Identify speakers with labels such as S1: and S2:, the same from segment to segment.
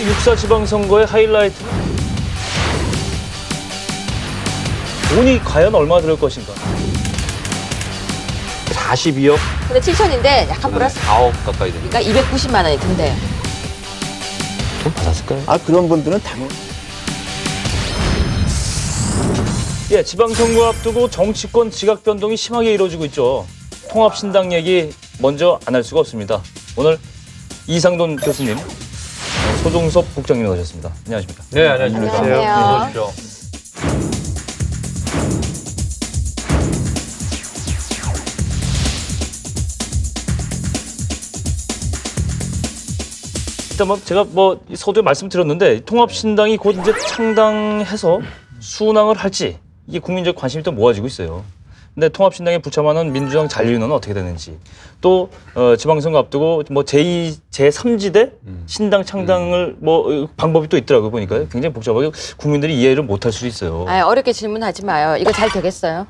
S1: 6.4 지방선거의 하이라이트. 돈이 과연 얼마 들을 것인가? 42억?
S2: 근데 7천인데 약간 플러스
S1: 4억 가까이 되니까.
S2: 그러니까 290만 원이 든대요.
S1: 돈 받았을까요?
S3: 아, 그런 분들은 당연히.
S1: 예, 지방선거 앞두고 정치권 지각 변동이 심하게 이루어지고 있죠. 통합신당 얘기 먼저 안 할 수가 없습니다. 오늘 이상돈 교수님, 소종섭 국장님 나오셨습니다. 안녕하십니까?
S4: 네, 안녕하십니까.
S2: 안녕하세요.
S4: 어서
S1: 일단 제가 서두에 말씀드렸는데 통합신당이 곧 이제 창당해서 수능을 할지 이게 국민적 관심이 또 모아지고 있어요. 근데 통합신당에 부참하는 민주당 잔류는 어떻게 되는지 또 지방선거 앞두고 제2, 제3지대 신당 창당을 방법이 또 있더라고요. 보니까요. 굉장히 복잡하게 국민들이 이해를 못할 수도 있어요.
S2: 아, 어렵게 질문하지 마요. 이거 잘 되겠어요?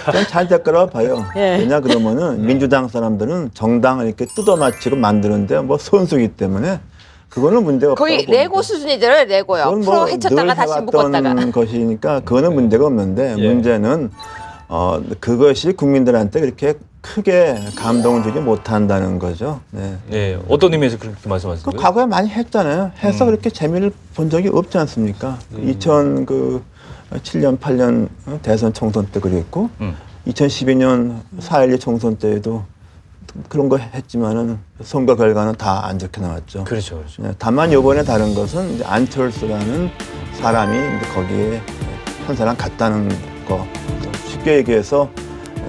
S3: 저는 잘 될 거라고 봐요.
S2: 예.
S3: 왜냐 그러면은 민주당 사람들은 정당을 이렇게 뜯어맞히고 만드는데 선수이기 때문에 그거는 문제가 없다고
S2: 거의
S3: 봅니다.
S2: 레고 수준이더라고요. 레고요.
S3: 그건
S2: 풀어 헤쳤다가 다시 묶었다가.
S3: 것이니까 그거는 문제가 없는데 문제는 그것이 국민들한테 그렇게 크게 감동을 주지 못한다는 거죠. 네.
S1: 네, 어떤 의미에서 그렇게 말씀하시는 거예요?
S3: 과거에 많이 했잖아요. 해서 그렇게 재미를 본 적이 없지 않습니까? 2007년, 8년 대선 총선 때 그랬고 2012년 4.12 총선 때에도 그런 거 했지만은 선거 결과는 다 안 좋게 나왔죠.
S1: 그렇죠, 그렇죠.
S3: 네, 다만 이번에 다른 것은 이제 안철수라는 사람이 이제 거기에 한 사람 같다는 거. 쉽게 얘기해서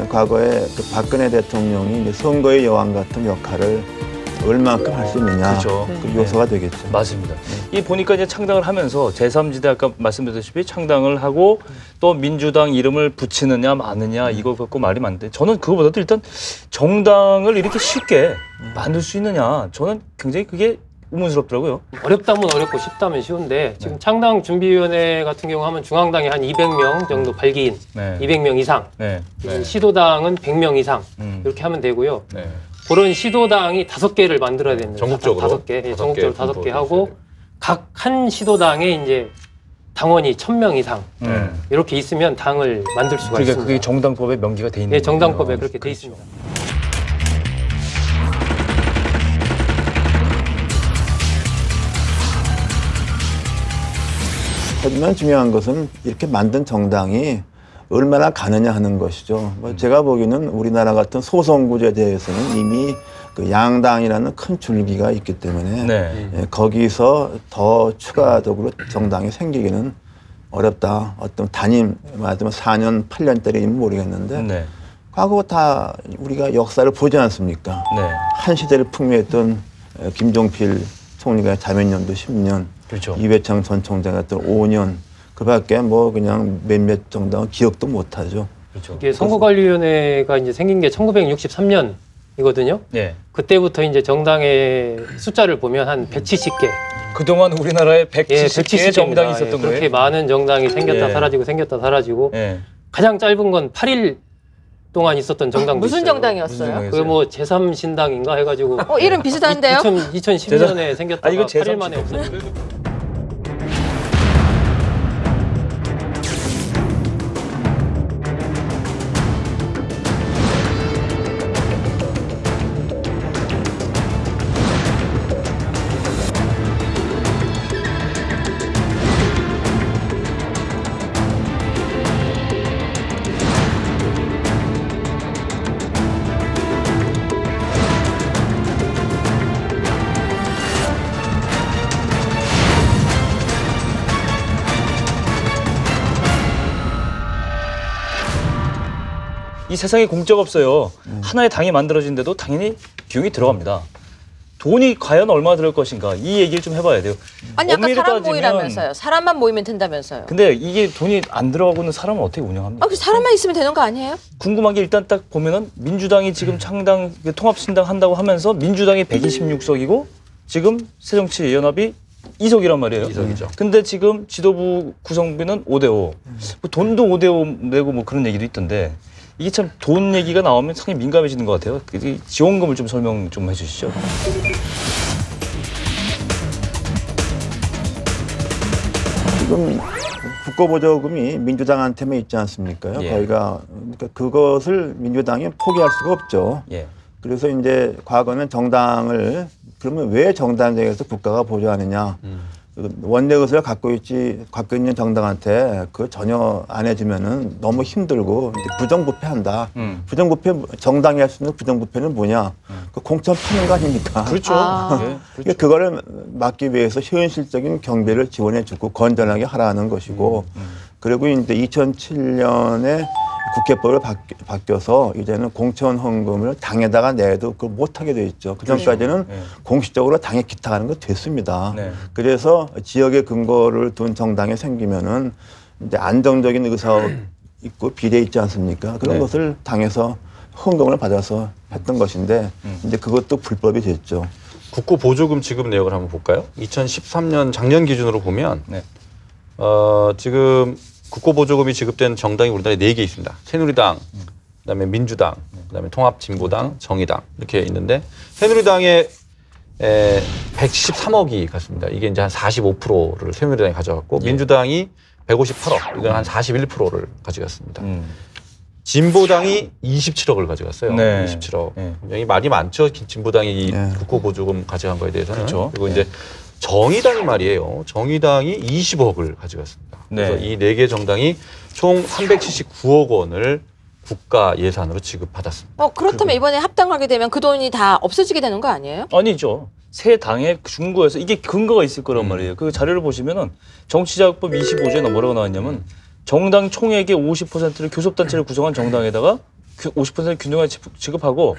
S3: 과거에 그 박근혜 대통령이 이제 선거의 여왕 같은 역할을 얼마만큼 할 수 있느냐.
S1: 그렇죠.
S3: 그 요소가 되겠죠.
S1: 맞습니다. 이 보니까 이제 창당을 하면서 제3지대 아까 말씀드렸다시피 창당을 하고 또 민주당 이름을 붙이느냐 마느냐 이거 갖고 말이 많은데 저는 그거보다도 일단 정당을 이렇게 쉽게 만들 수 있느냐 저는 굉장히 그게 의문스럽더라고요.
S4: 어렵다면 어렵고 쉽다면 쉬운데 지금 창당준비위원회 같은 경우 하면 중앙당이 한 200명 정도 발기인, 200명 이상, 시도당은 100명 이상 이렇게 하면 되고요. 그런 시도당이 5개를 만들어야 됩니다.
S5: 전국적으로?
S4: 5개, 전국적으로 5개 하고 각 한 시도당에 이제 당원이 1000명 이상 이렇게 있으면 당을 만들 수가 있습니다.
S1: 그게 정당법에 명기가 돼 있는
S4: 네, 정당법에
S1: 거예요.
S4: 그렇게 돼 있습니다.
S3: 하지만 중요한 것은 이렇게 만든 정당이 얼마나 가느냐 하는 것이죠. 제가 보기에는 우리나라 같은 소선구조에 대해서는 이미 그 양당이라는 큰 줄기가 있기 때문에 거기서 더 추가적으로 정당이 생기기는 어렵다. 어떤 단임, 말하자면 4년, 8년짜리는 모르겠는데 과거 다 우리가 역사를 보지 않습니까? 한 시대를 풍미했던 김종필 총리가 자면연도 10년,
S1: 그렇죠.
S3: 이회창 전 총장 같은 5년, 그밖에 그냥 몇몇 정당은 기억도 못하죠.
S1: 그렇죠.
S4: 이게 선거관리위원회가 이제 생긴 게 1963년이거든요. 그때부터 이제 정당의 숫자를 보면 한 170개.
S1: 그동안 우리나라에 170개의 정당이 있었던 거예요?
S4: 그렇게 많은 정당이 생겼다 사라지고 생겼다 사라지고 가장 짧은 건 8일 동안 있었던 정당도
S2: 무슨
S4: 있어요.
S2: 정당이었어요?
S4: 그게 제3신당인가 해가지고
S2: 이름 비슷한데요?
S4: 2010년에 생겼다가
S1: 이거
S4: 8일 만에 없어졌어요.
S1: 이 세상에 공짜가 없어요. 하나의 당이 만들어진데도 당연히 비용이 들어갑니다. 돈이 과연 얼마 들을 것인가 이 얘기를 좀 해봐야 돼요.
S2: 아니 아까 사람 모이라면서요. 사람만 모이면 된다면서요.
S1: 근데 이게 돈이 안 들어가고는 사람은 어떻게 운영합니까?
S2: 그 사람만 있으면 되는 거 아니에요?
S1: 궁금한 게 일단 딱 보면은 민주당이 지금 창당 통합신당 한다고 하면서 민주당이 126석이고 지금 새정치연합이 2석이란 말이에요.
S5: 2석이죠.
S1: 근데 지금 지도부 구성비는 5대5. 돈도 5대5 내고 그런 얘기도 있던데 이게 참 돈 얘기가 나오면 상당히 민감해지는 것 같아요. 지원금을 좀 설명 좀 해주시죠.
S3: 지금 국고보조금이 민주당한테만 있지 않습니까?
S1: 예.
S3: 그러니까 그것을 민주당이 포기할 수가 없죠.
S1: 예.
S3: 그래서 이제 과거는 정당을 그러면 왜 정당에서 국가가 보조하느냐? 원내 의석을 갖고 있는 정당한테 그 전혀 안 해주면은 너무 힘들고 이제 부정부패한다. 부정부패 정당이 할 수 있는 부정부패는 뭐냐? 그 공천 파는 거 아닙니까?
S1: 그렇죠. 예.
S3: 그러니까 그거를 막기 위해서 현실적인 경비를 지원해주고 건전하게 하라는 것이고, 그리고 이제 2007년에 국회법을 바뀌어서 이제는 공천 헌금을 당에다가 내도 그걸 못하게 돼 있죠. 그 전까지는 공식적으로 당에 기탁하는 거 됐습니다.
S1: 네.
S3: 그래서 지역의 근거를 둔 정당이 생기면은 이제 안정적인 의사 있고 비례 있지 않습니까? 그런
S1: 네.
S3: 것을 당에서 헌금을 받아서 했던 것인데 이제 그것도 불법이 됐죠.
S5: 국고 보조금 지급 내역을 한번 볼까요? 2013년 작년 기준으로 보면
S1: 네.
S5: 지금 국고 보조금이 지급된 정당이 우리나라에 4개 있습니다. 새누리당, 그다음에 민주당, 그다음에 통합진보당, 정의당 이렇게 있는데 새누리당에 113억이 갔습니다. 이게 이제 한 45%를 새누리당이 가져갔고 민주당이 158억, 이건 한 41%를 가져갔습니다. 진보당이 27억을 가져갔어요.
S1: 네.
S5: 27억.
S1: 네.
S5: 굉장히 말이 많죠. 진보당이 이
S3: 네.
S5: 국고 보조금 가져간 거에 대해서는.
S1: 그렇죠.
S5: 그리고 이제 정의당이 말이에요. 정의당이 20억을 가져갔습니다. 그래서
S1: 네.
S5: 이 4개 정당이 총 379억 원을 국가 예산으로 지급받았습니다.
S2: 그렇다면 이번에 합당하게 되면 그 돈이 다 없어지게 되는 거 아니에요?
S1: 아니죠. 새 당의 준거에서 이게 근거가 있을 거란 말이에요. 그 자료를 보시면은 정치자금법 25조에 뭐라고 나왔냐면 정당 총액의 50%를 교섭단체를 구성한 정당에다가 50%를 균등하게 지급하고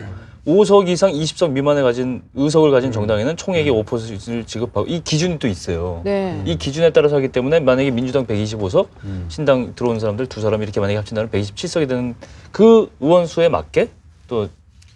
S1: 5석 이상 20석 미만에 가진 의석을 가진 정당에는 총액의 5%를 지급하고 이 기준이 또 있어요.
S2: 네.
S1: 이 기준에 따라서 하기 때문에 만약에 민주당 125석, 신당 들어온 사람들 2사람이 이렇게 만약에 합친다면 127석이 되는 그 의원 수에 맞게 또
S5: 이제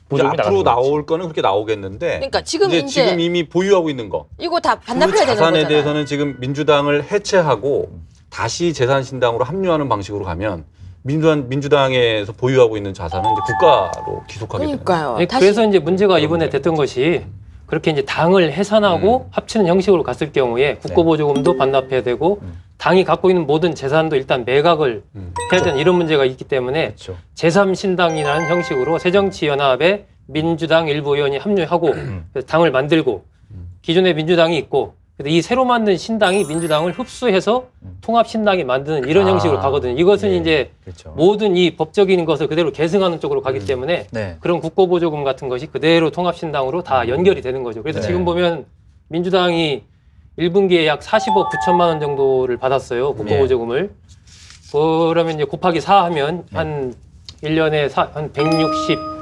S1: 보조금이
S5: 앞으로
S1: 나가는 거지.
S5: 나올 거는 그렇게 나오겠는데
S2: 그러니까 지금
S5: 이제
S2: 이제
S5: 지금 이미 보유하고 있는 거.
S2: 이거 다
S5: 그
S2: 반납해야 되는
S5: 자산에
S2: 거잖아요.
S5: 대해서는 지금 민주당을 해체하고 다시 재산신당으로 합류하는 방식으로 가면 민주당에서 보유하고 있는 자산은 이제 국가로 귀속하게 됩니다.
S2: 그러니까요.
S4: 네, 그래서 이제 문제가 이번에 됐던 것이 그렇게 이제 당을 해산하고 합치는 형식으로 갔을 경우에 국고보조금도 반납해야 되고 당이 갖고 있는 모든 재산도 일단 매각을 해야 되는 이런 문제가 있기 때문에
S1: 그렇죠.
S4: 제3신당이라는 형식으로 새정치연합에 민주당 일부 의원이 합류하고 그래서 당을 만들고 기존에 민주당이 있고 이 새로 만든 신당이 민주당을 흡수해서 통합신당이 만드는 이런 형식으로 가거든요. 이것은
S1: 예,
S4: 이제
S1: 그렇죠.
S4: 모든 이 법적인 것을 그대로 계승하는 쪽으로 가기 때문에
S1: 네.
S4: 그런 국고보조금 같은 것이 그대로 통합신당으로 다 연결이 되는 거죠. 그래서
S1: 네.
S4: 지금 보면 민주당이 1분기에 약 40억 9천만 원 정도를 받았어요. 국고보조금을. 그러면 이제 곱하기 4 하면 한 1년에 한 160억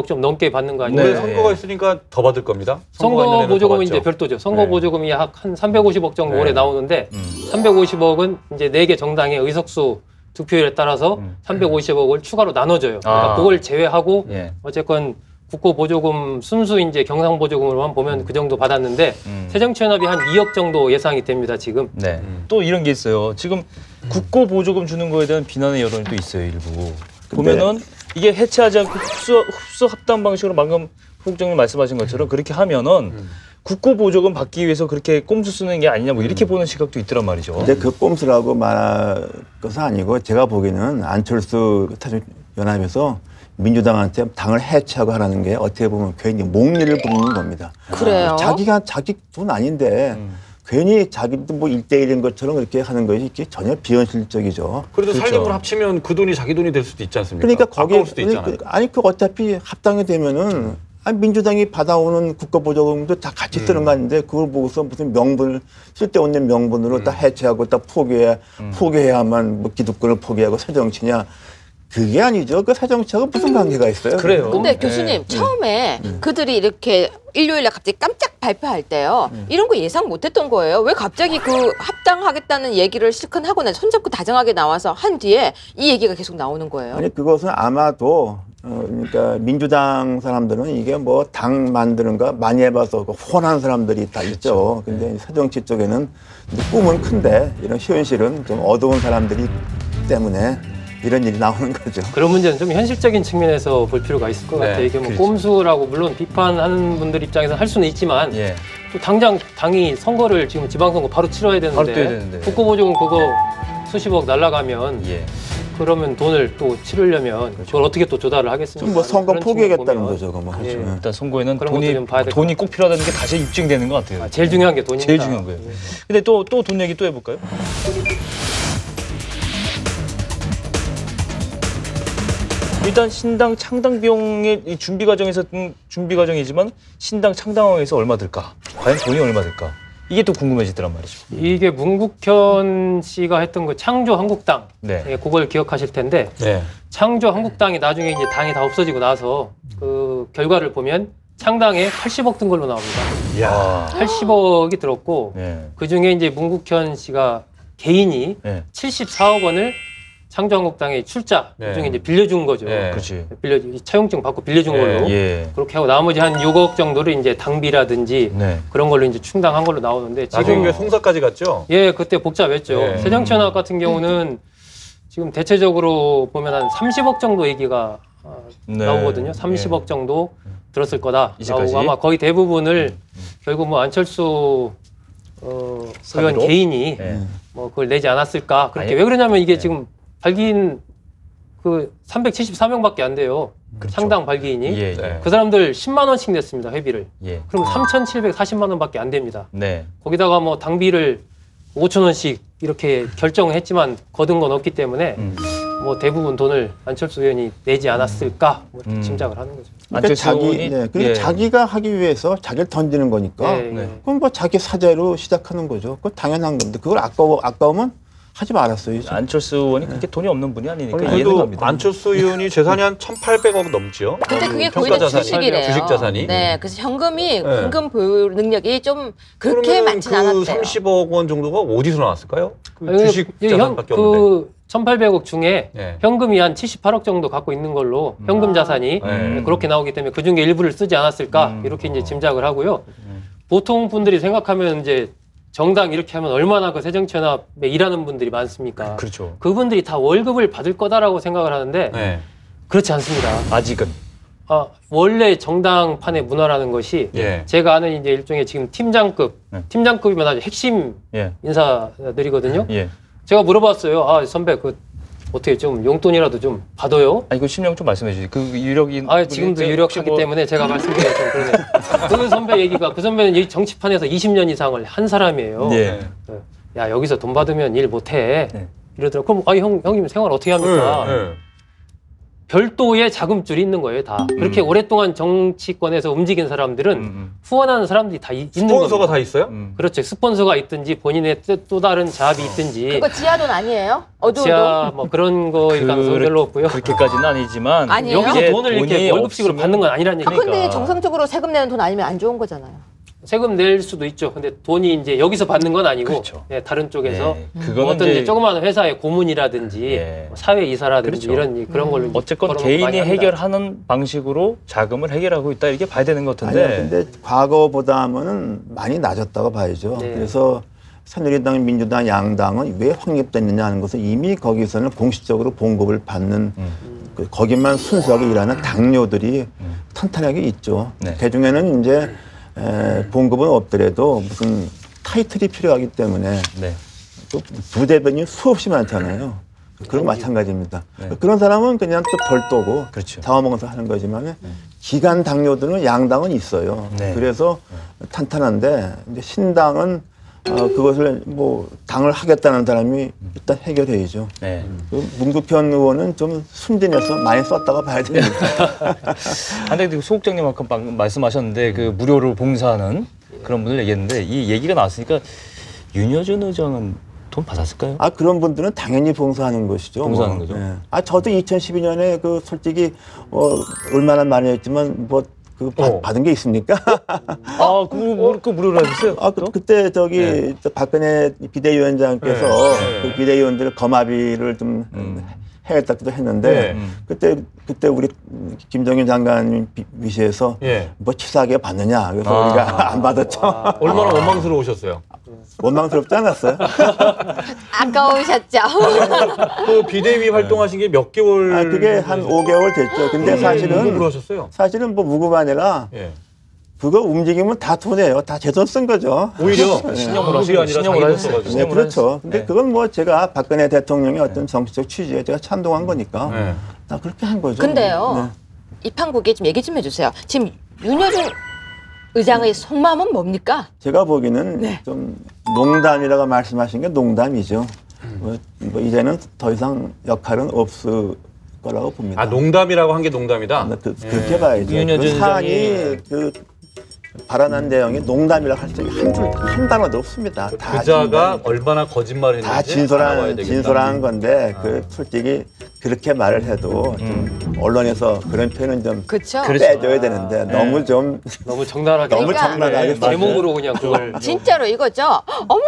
S4: 좀 넘게 받는 거 아니에요?
S5: 올해 선거가 있으니까 더 받을 겁니다.
S4: 선거 보조금은 이제
S5: 별
S4: 별도죠. 선거 보조금이 약 한 350억 정도 올해 나오는데 350억은 이제 4개 정당의 의석수 득표율에 따라서 350억을 추가로 나눠줘요. 그러니까 그걸 제외하고 어쨌건 국고 보조금 순수 이제 경상 보조금으로만 보면 그 정도 받았는데 새정치연합이 한 2억 정도 예상이 됩니다 지금.
S1: 네. 또 이런 게 있어요. 지금 국고 보조금 주는 거에 대한 비난의 여론이 또 있어요. 일부. 보면은 이게 해체하지 않고 흡수 합당 방식으로 방금副장님 말씀하신 것처럼 그렇게 하면은 국고 보조금 받기 위해서 그렇게 꼼수 쓰는 게 아니냐 뭐 이렇게 보는 시각도 있더란 말이죠.
S3: 근데 그 꼼수라고 말할 것은 아니고 제가 보기에는 안철수 연합에서 민주당한테 당을 해체하고 하라는 게 어떻게 보면 괜히 목리를 부리는 겁니다.
S2: 그래요?
S3: 자기가 자기 돈 아닌데 괜히 자기도 뭐 1대1인 것처럼 그렇게 하는 것이 이게 전혀 비현실적이죠.
S5: 그래도
S1: 그렇죠.
S5: 살림을 합치면 그 돈이 자기 돈이 될 수도 있지 않습니까?
S3: 그러니까 거기
S5: 아까울 수도 있잖아요.
S3: 아니 그 어차피 합당이 되면은 민주당이 받아오는 국가보조금도 다 같이 쓰는 거 아닌데 그걸 보고서 무슨 명분을 쓸데없는 명분으로 다 해체하고 다 포기해야만 뭐 기득권을 포기하고 새정치냐. 그게 아니죠. 그 새정치하고 무슨 관계가 있어요?
S1: 그래요.
S2: 근데 교수님 처음에 그들이 이렇게 일요일에 갑자기 깜짝 발표할 때요. 이런 거 예상 못했던 거예요. 왜 갑자기 그 합당하겠다는 얘기를 실컷 하고 나서 손잡고 다정하게 나와서 한 뒤에 이 얘기가 계속 나오는 거예요.
S3: 아니 그것은 아마도 그러니까 민주당 사람들은 이게 뭐 당 만드는 거 많이 해봐서 혼한 사람들이 다 있죠. 근데 새정치 쪽에는 꿈은 큰데 이런 현실은 좀 어두운 사람들이 때문에 이런 일이 나오는 거죠.
S4: 그런 문제는 좀 현실적인 측면에서 볼 필요가 있을 것 같아요. 이게 뭐
S1: 그렇죠.
S4: 꼼수라고 물론 비판하는 분들 입장에서 할 수는 있지만 또 당장 당이 선거를 지금 지방선거 바로 치러야 되는데,
S1: 바로 뛰어야 되는데.
S4: 국고보조금 그거 수십억 날라가면
S1: 예.
S4: 그러면 돈을 또 치르려면 그걸 어떻게 또 조달을 하겠습니까?
S3: 뭐 선거
S4: 그런
S3: 포기하겠다는
S4: 측면
S3: 거죠. 뭐.
S4: 예.
S1: 일단 선거에는
S4: 그런 것도 좀 봐야 될것
S1: 돈이 꼭 필요하다는 게 다시 입증되는 것 같아요.
S4: 제일 중요한 게 돈이니까.
S1: 제일 중요한 거예요. 근데 또 돈 얘기 또 해볼까요? 일단 신당 창당 비용의 이 준비 과정이지만 신당 창당에서 얼마 들까? 과연 돈이 얼마 들까? 이게 또 궁금해지더란 말이죠.
S4: 이게 문국현 씨가 했던 그 창조 한국당,
S1: 네.
S4: 예, 그걸 기억하실 텐데
S5: 네.
S4: 창조 한국당이 나중에 이제 당이 다 없어지고 나서 그 결과를 보면 창당에 80억 든 걸로 나옵니다.
S1: 야.
S4: 80억이 들었고
S1: 네.
S4: 그 중에 이제 문국현 씨가 개인이
S1: 네.
S4: 74억 원을 창조한국당에 출자
S5: 네.
S4: 그중에 이제 빌려준 거죠.
S5: 네.
S1: 그렇지.
S4: 차용증 받고 빌려준
S5: 예.
S4: 걸로
S1: 예.
S4: 그렇게 하고 나머지 한 6억 정도를 이제 당비라든지
S1: 네.
S4: 그런 걸로 이제 충당한 걸로 나오는데
S5: 나중에
S4: 지금
S5: 그 송사까지 갔죠?
S4: 예 그때 복잡했죠.
S5: 네.
S4: 새정치연합 같은 경우는 지금 대체적으로 보면 한 30억 정도 얘기가
S1: 네.
S4: 나오거든요. 30억 정도 들었을 거다.
S1: 이제까지?
S4: 나오고 아마 거의 대부분을 결국 뭐 안철수 의원
S1: 사비로?
S4: 개인이
S1: 네.
S4: 뭐 그걸 내지 않았을까. 그렇게
S1: 아니,
S4: 왜 그러냐면 이게
S1: 네.
S4: 지금 발기인 그 374명밖에 안 돼요.
S1: 그렇죠.
S4: 창당 발기인이.
S1: 예. 예.
S5: 네.
S4: 그 사람들 10만 원씩 냈습니다. 회비를.
S1: 예.
S4: 그럼 3,740만 원밖에 안 됩니다.
S1: 네.
S4: 거기다가 뭐 당비를 5천 원씩 이렇게 결정을 했지만 거둔 건 없기 때문에 뭐 대부분 돈을 안철수 의원이 내지 않았을까 뭐 이렇게 짐작을 하는 거죠.
S3: 그러니까
S1: 안철수 의원이-
S3: 그리고
S1: 예.
S3: 자기가 하기 위해서 자기를 던지는 거니까.
S4: 네,
S1: 네.
S3: 그럼 뭐 자기 사재로 시작하는 거죠. 그건 당연한 건데 그걸 아까우면 하지 말았어야죠.
S1: 안철수 의원이 그렇게 돈이 없는 분이 아니니까
S5: 아니,
S1: 이해는
S5: 그래도
S1: 갑니다.
S5: 안철수 의원이 재산이 한 1,800억 넘죠.
S2: 근데 그게 거의
S5: 평가
S2: 다
S5: 자산이,
S2: 주식이래요.
S5: 주식 자산이.
S2: 네, 그래서 현금이
S5: 네.
S2: 현금 보유 능력이 좀 그렇게
S5: 그러면
S2: 많진
S5: 그
S2: 않았대요.
S5: 30억 원 정도가 어디서 나왔을까요? 그
S4: 아니,
S5: 주식 자산밖에 없는데.
S4: 그 1,800억 중에
S5: 네.
S4: 현금이 한 78억 정도 갖고 있는 걸로 현금 자산이
S5: 네.
S4: 그렇게 나오기 때문에 그 중에 일부를 쓰지 않았을까 이렇게 이제 짐작을 하고요. 보통 분들이 생각하면 이제 정당 이렇게 하면 얼마나 그 새정치연합에 일하는 분들이 많습니까?
S1: 그렇죠.
S4: 그분들이 다 월급을 받을 거다라고 생각을 하는데
S5: 네.
S4: 그렇지 않습니다.
S1: 아직은.
S4: 원래 정당판의 문화라는 것이
S5: 예.
S4: 제가 아는 이제 일종의 지금 팀장급,
S1: 네.
S4: 팀장급이면 아주 핵심
S1: 예.
S4: 인사들이거든요.
S1: 예.
S4: 제가 물어봤어요. 선배 그 어떻게 좀 용돈이라도 좀 받아요?
S1: 아니 그 실명 좀 말씀해 주시죠. 그 유력인
S4: 지금도
S1: 혹시
S4: 유력하기
S1: 뭐-
S4: 때문에 제가 말씀드리기 좀 그러네요. 그 선배 얘기가 그 선배는 이 정치판에서 20년 이상을 한 사람이에요.
S1: 예.
S4: 야 여기서 돈 받으면 일 못해.
S1: 네.
S4: 이러더라고. 그럼 형님 생활 어떻게 합니까?
S5: 네.
S4: 별도의 자금줄이 있는 거예요, 다. 그렇게 오랫동안 정치권에서 움직인 사람들은 후원하는 사람들이 다 있는 겁니다.
S5: 스폰서가 다 있어요?
S4: 그렇죠. 스폰서가 있든지 본인의 또 다른 자합이 있든지.
S2: 그거 지하돈 아니에요? 어두운
S4: 지하 뭐 그런 거일 가능성은 별로 없고요.
S1: 그렇게까지는 아니지만
S2: 아니에요?
S4: 여기서
S1: 이게
S4: 돈을 이렇게
S1: 돈이
S4: 월급식으로
S1: 없으면-
S4: 받는 건 아니라는
S2: 돈.
S4: 얘기니까.
S2: 근데 정상적으로 세금 내는 돈 아니면 안 좋은 거잖아요.
S4: 세금 낼 수도 있죠. 근데 돈이 이제 여기서 받는 건 아니고
S1: 그렇죠.
S4: 예, 다른 쪽에서
S1: 예, 그거는
S4: 어떤
S1: 이제
S4: 이제 조그마한 회사의 고문이라든지
S1: 예.
S4: 뭐 사회이사라든지
S1: 그렇죠.
S4: 이런 그런 걸로 이제
S1: 어쨌건
S4: 걸어놓고 많이
S1: 개인이
S4: 합니다.
S1: 해결하는 방식으로 자금을 해결하고 있다 이렇게 봐야 되는 것 같은데.
S3: 아니요, 근데 과거보다는 많이 낮았다고 봐야죠.
S4: 네.
S3: 그래서 새누리당, 민주당, 양당은 왜 확립됐느냐 하는 것은 이미 거기서는 공식적으로 봉급을 받는 거기만 순수하게 일하는 당뇨들이 탄탄하게 있죠.
S1: 네.
S3: 그 중에는 이제 봉급은 없더라도 무슨 타이틀이 필요하기 때문에
S1: 네.
S3: 또 부대변이 수없이 많잖아요. 그런 마찬가지입니다. 그런 사람은 그냥 또 별도고
S1: 그렇죠.
S3: 잡아먹어서 하는 거지만 기간 당뇨들은 양당은 있어요.
S1: 네.
S3: 그래서 탄탄한데 이제 신당은 그것을 뭐 당을 하겠다는 사람이 일단 해결해야죠.
S1: 네.
S3: 그 문국현 의원은 좀 순진해서 많이 썼다고 봐야 됩니다.
S1: 근데 그 소국장님 아까 방금 말씀하셨는데 그 무료로 봉사하는 그런 분들 얘기했는데 이 얘기가 나왔으니까 윤여준 의장은 돈 받았을까요?
S3: 그런 분들은 당연히 봉사하는 것이죠.
S1: 봉사하는 거죠.
S3: 예. 저도 2012년에 그 솔직히 얼마나 많이 했지만 받은 게 있습니까?
S1: 그 무료로 하셨어요?
S3: 그때 저기 박근혜 비대위원장께서 그 비대위원들 거마비를 좀 해야겠다고 했는데 그때 우리 김정인 장관 위시에서 뭐 치사하게 받느냐 그래서 우리가 안 받았죠.
S5: 얼마나 원망스러우셨어요?
S3: 원망스럽지 않았어요?
S2: 아까우셨죠?
S5: 그 비대위 활동하신 게 몇 개월?
S3: 그게 한 5개월 됐죠. 근데
S5: 무급으로 하셨어요?
S3: 사실은 뭐 무급 아니라
S5: 예.
S3: 그거 움직이면 다 돈이에요. 다 제 돈 쓴 거죠.
S5: 오히려
S1: 신용으로
S5: 한국이 아니라
S1: 신용으로
S5: 자기 돈
S1: 했어요.
S5: 써가지고.
S3: 네, 그렇죠. 근데
S1: 네.
S3: 그건 뭐 제가 박근혜 대통령의 어떤 정치적 취지에 제가 찬동한 거니까
S5: 네.
S3: 다 그렇게 한 거죠.
S2: 근데요. 이 판국에 좀 얘기 좀 해주세요. 지금 윤여준 의장의 속마음은 뭡니까?
S3: 제가 보기에는
S2: 네.
S3: 좀 농담이라고 말씀하신 게 농담이죠. 뭐 이제는 더 이상 역할은 없을 거라고 봅니다.
S5: 아 농담이라고 한 게 농담이다.
S3: 그렇게 봐야죠.
S1: 윤여준
S3: 그 사안이
S1: 의장이
S3: 그 발언한 내용이 농담이라고 할 수 있는 한 단어도 없습니다. 다
S5: 그자가 얼마나 거짓말을 했는지
S3: 다 진솔한 건데 그 솔직히 그렇게 말을 해도 좀 언론에서 그런 표현은 좀
S2: 그렇죠.
S3: 빼줘야 되는데 너무 좀
S4: 너무 정당하게
S3: 너무
S2: 그러니까
S3: 정당하게
S4: 제목으로 그냥 그걸
S2: 진짜로 이거죠. 어머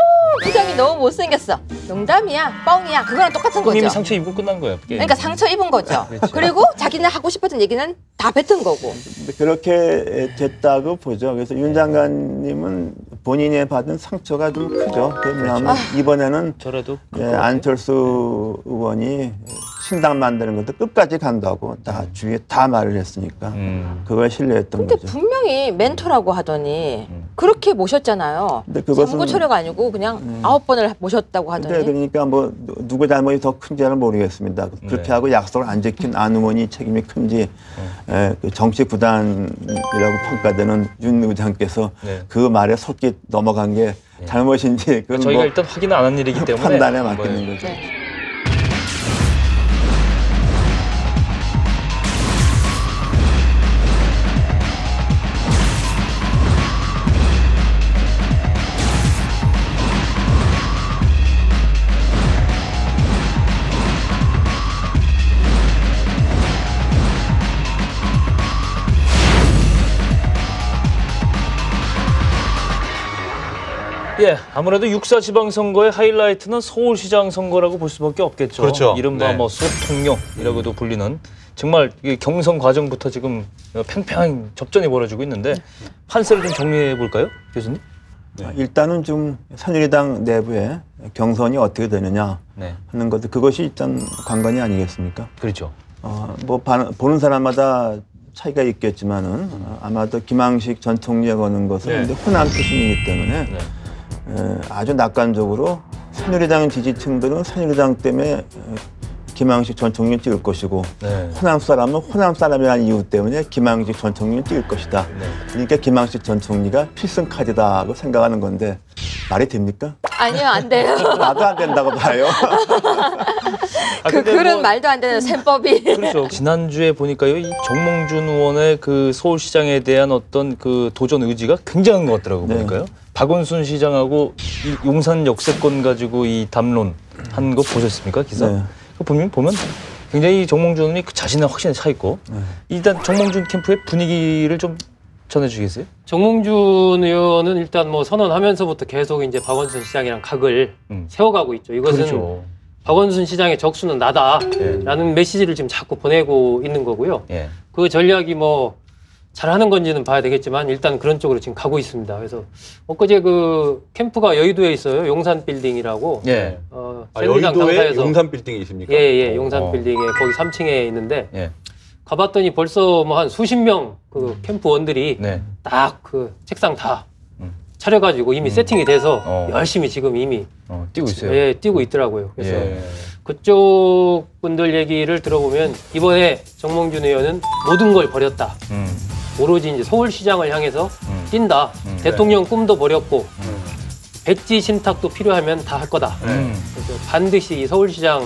S2: 의장이 너무 못생겼어. 농담이야, 뻥이야. 그거랑 똑같은
S1: 이미
S2: 거죠.
S1: 상처 입고 끝난 거예요. 그게.
S2: 그러니까 상처 입은 거죠. 그리고 자기는 하고 싶었던 얘기는 다 뱉은 거고.
S3: 그렇게 됐다고 보죠. 그래서 윤 장관님은 본인이 받은 상처가 좀 크죠. 왜냐하면 이번에는
S1: 저라도
S3: 안철수 의원이 신당 만드는 것도 끝까지 간다고 다 주위에 다 말을 했으니까 그걸 신뢰했던
S2: 근데
S3: 거죠.
S2: 분명히 멘토라고 하더니 그렇게 모셨잖아요.
S3: 근데 그것은-
S2: 삼고 철회가 아니고 그냥 9번을 모셨다고
S3: 근데
S2: 하더니.
S3: 그러니까 뭐 누구 잘못이 더 큰지는 모르겠습니다. 그렇게
S1: 네.
S3: 하고 약속을 안 지킨 안 의원이 책임이 큰지 그 정치 부단이라고 평가되는 윤 의장께서
S1: 네.
S3: 그 말에 속기 넘어간 게 잘못인지 그건
S1: 저희가
S3: 뭐
S1: 일단 확인은 안 한 일이기 때문에
S3: 판단에
S1: 뭐,
S3: 맡기는 거죠.
S2: 네.
S1: 예, 아무래도 6.4 지방선거의 하이라이트는 서울시장 선거라고 볼 수밖에 없겠죠.
S5: 그렇죠.
S1: 이른바
S5: 네.
S1: 뭐 수업통령이라고도 불리는 정말 이 경선 과정부터 지금 팽팽한 접전이 벌어지고 있는데 판세를 좀 정리해 볼까요, 교수님?
S3: 일단은 좀 새누리당 내부에 경선이 어떻게 되느냐
S1: 네,
S3: 하는 것도 그것이 일단 관건이 아니겠습니까?
S1: 그렇죠.
S3: 뭐 보는 사람마다 차이가 있겠지만은 아마도 김항식 전 총리가 거는 것은
S5: 네.
S3: 근데 호남 출신이기 때문에
S1: 네.
S3: 아주 낙관적으로 새누리당 지지층들은 새누리당 때문에 김항식 전 총리를 찍을 것이고
S1: 네.
S3: 호남 사람은 호남 사람이라는 이유 때문에 김항식 전 총리를 찍을 것이다.
S1: 네.
S3: 그러니까 김항식 전 총리가 필승 카드다고 생각하는 건데 말이 됩니까?
S2: 아니요, 안 돼요.
S3: 나도 안 된다고 봐요.
S1: 근데
S2: 그런
S1: 뭐-
S2: 말도 안 되는 셈법이.
S1: 그렇죠. 지난주에 보니까요, 이 정몽준 의원의 그 서울시장에 대한 어떤 그 도전 의지가 굉장한 것 같더라고요.
S3: 네.
S1: 보니까요. 박원순 시장하고 이 용산 역세권 가지고 이 담론 한 거 보셨습니까, 기사?
S3: 네.
S1: 보면 굉장히 정몽준 의원이 그 자신의 확신에 차 있고 일단 정몽준 캠프의 분위기를 좀 전해주시겠어요?
S4: 정몽준 의원은 일단 뭐 선언하면서부터 계속 이제 박원순 시장이랑 각을 세워가고 있죠. 이것은
S1: 그렇죠.
S4: 박원순 시장의 적수는 나다라는
S1: 예.
S4: 메시지를 지금 자꾸 보내고 있는 거고요.
S1: 예.
S4: 그 전략이 뭐 잘하는 건지는 봐야 되겠지만 일단 그런 쪽으로 지금 가고 있습니다. 그래서 엊그제 그 캠프가 여의도에 있어요. 용산 빌딩이라고.
S1: 예.
S4: 새누리당
S5: 여의도에
S4: 당사에서
S5: 용산 빌딩이 있습니까?
S4: 예, 용산 빌딩에 거기 3층에 있는데
S1: 예.
S4: 가봤더니 벌써 뭐 한 수십 명 그 캠프원들이
S1: 네.
S4: 딱 그 책상 다 차려가지고 이미 세팅이 돼서 열심히 지금 이미
S1: 뛰고 있어요.
S4: 예, 뛰고 있더라고요. 그래서
S1: 예.
S4: 그쪽 분들 얘기를 들어보면 이번에 정몽준 의원은 모든 걸 버렸다. 오로지 이제 서울시장을 향해서 뛴다. 대통령 꿈도 버렸고 백지 신탁도 필요하면 다 할 거다. 그래서 반드시 이 서울시장에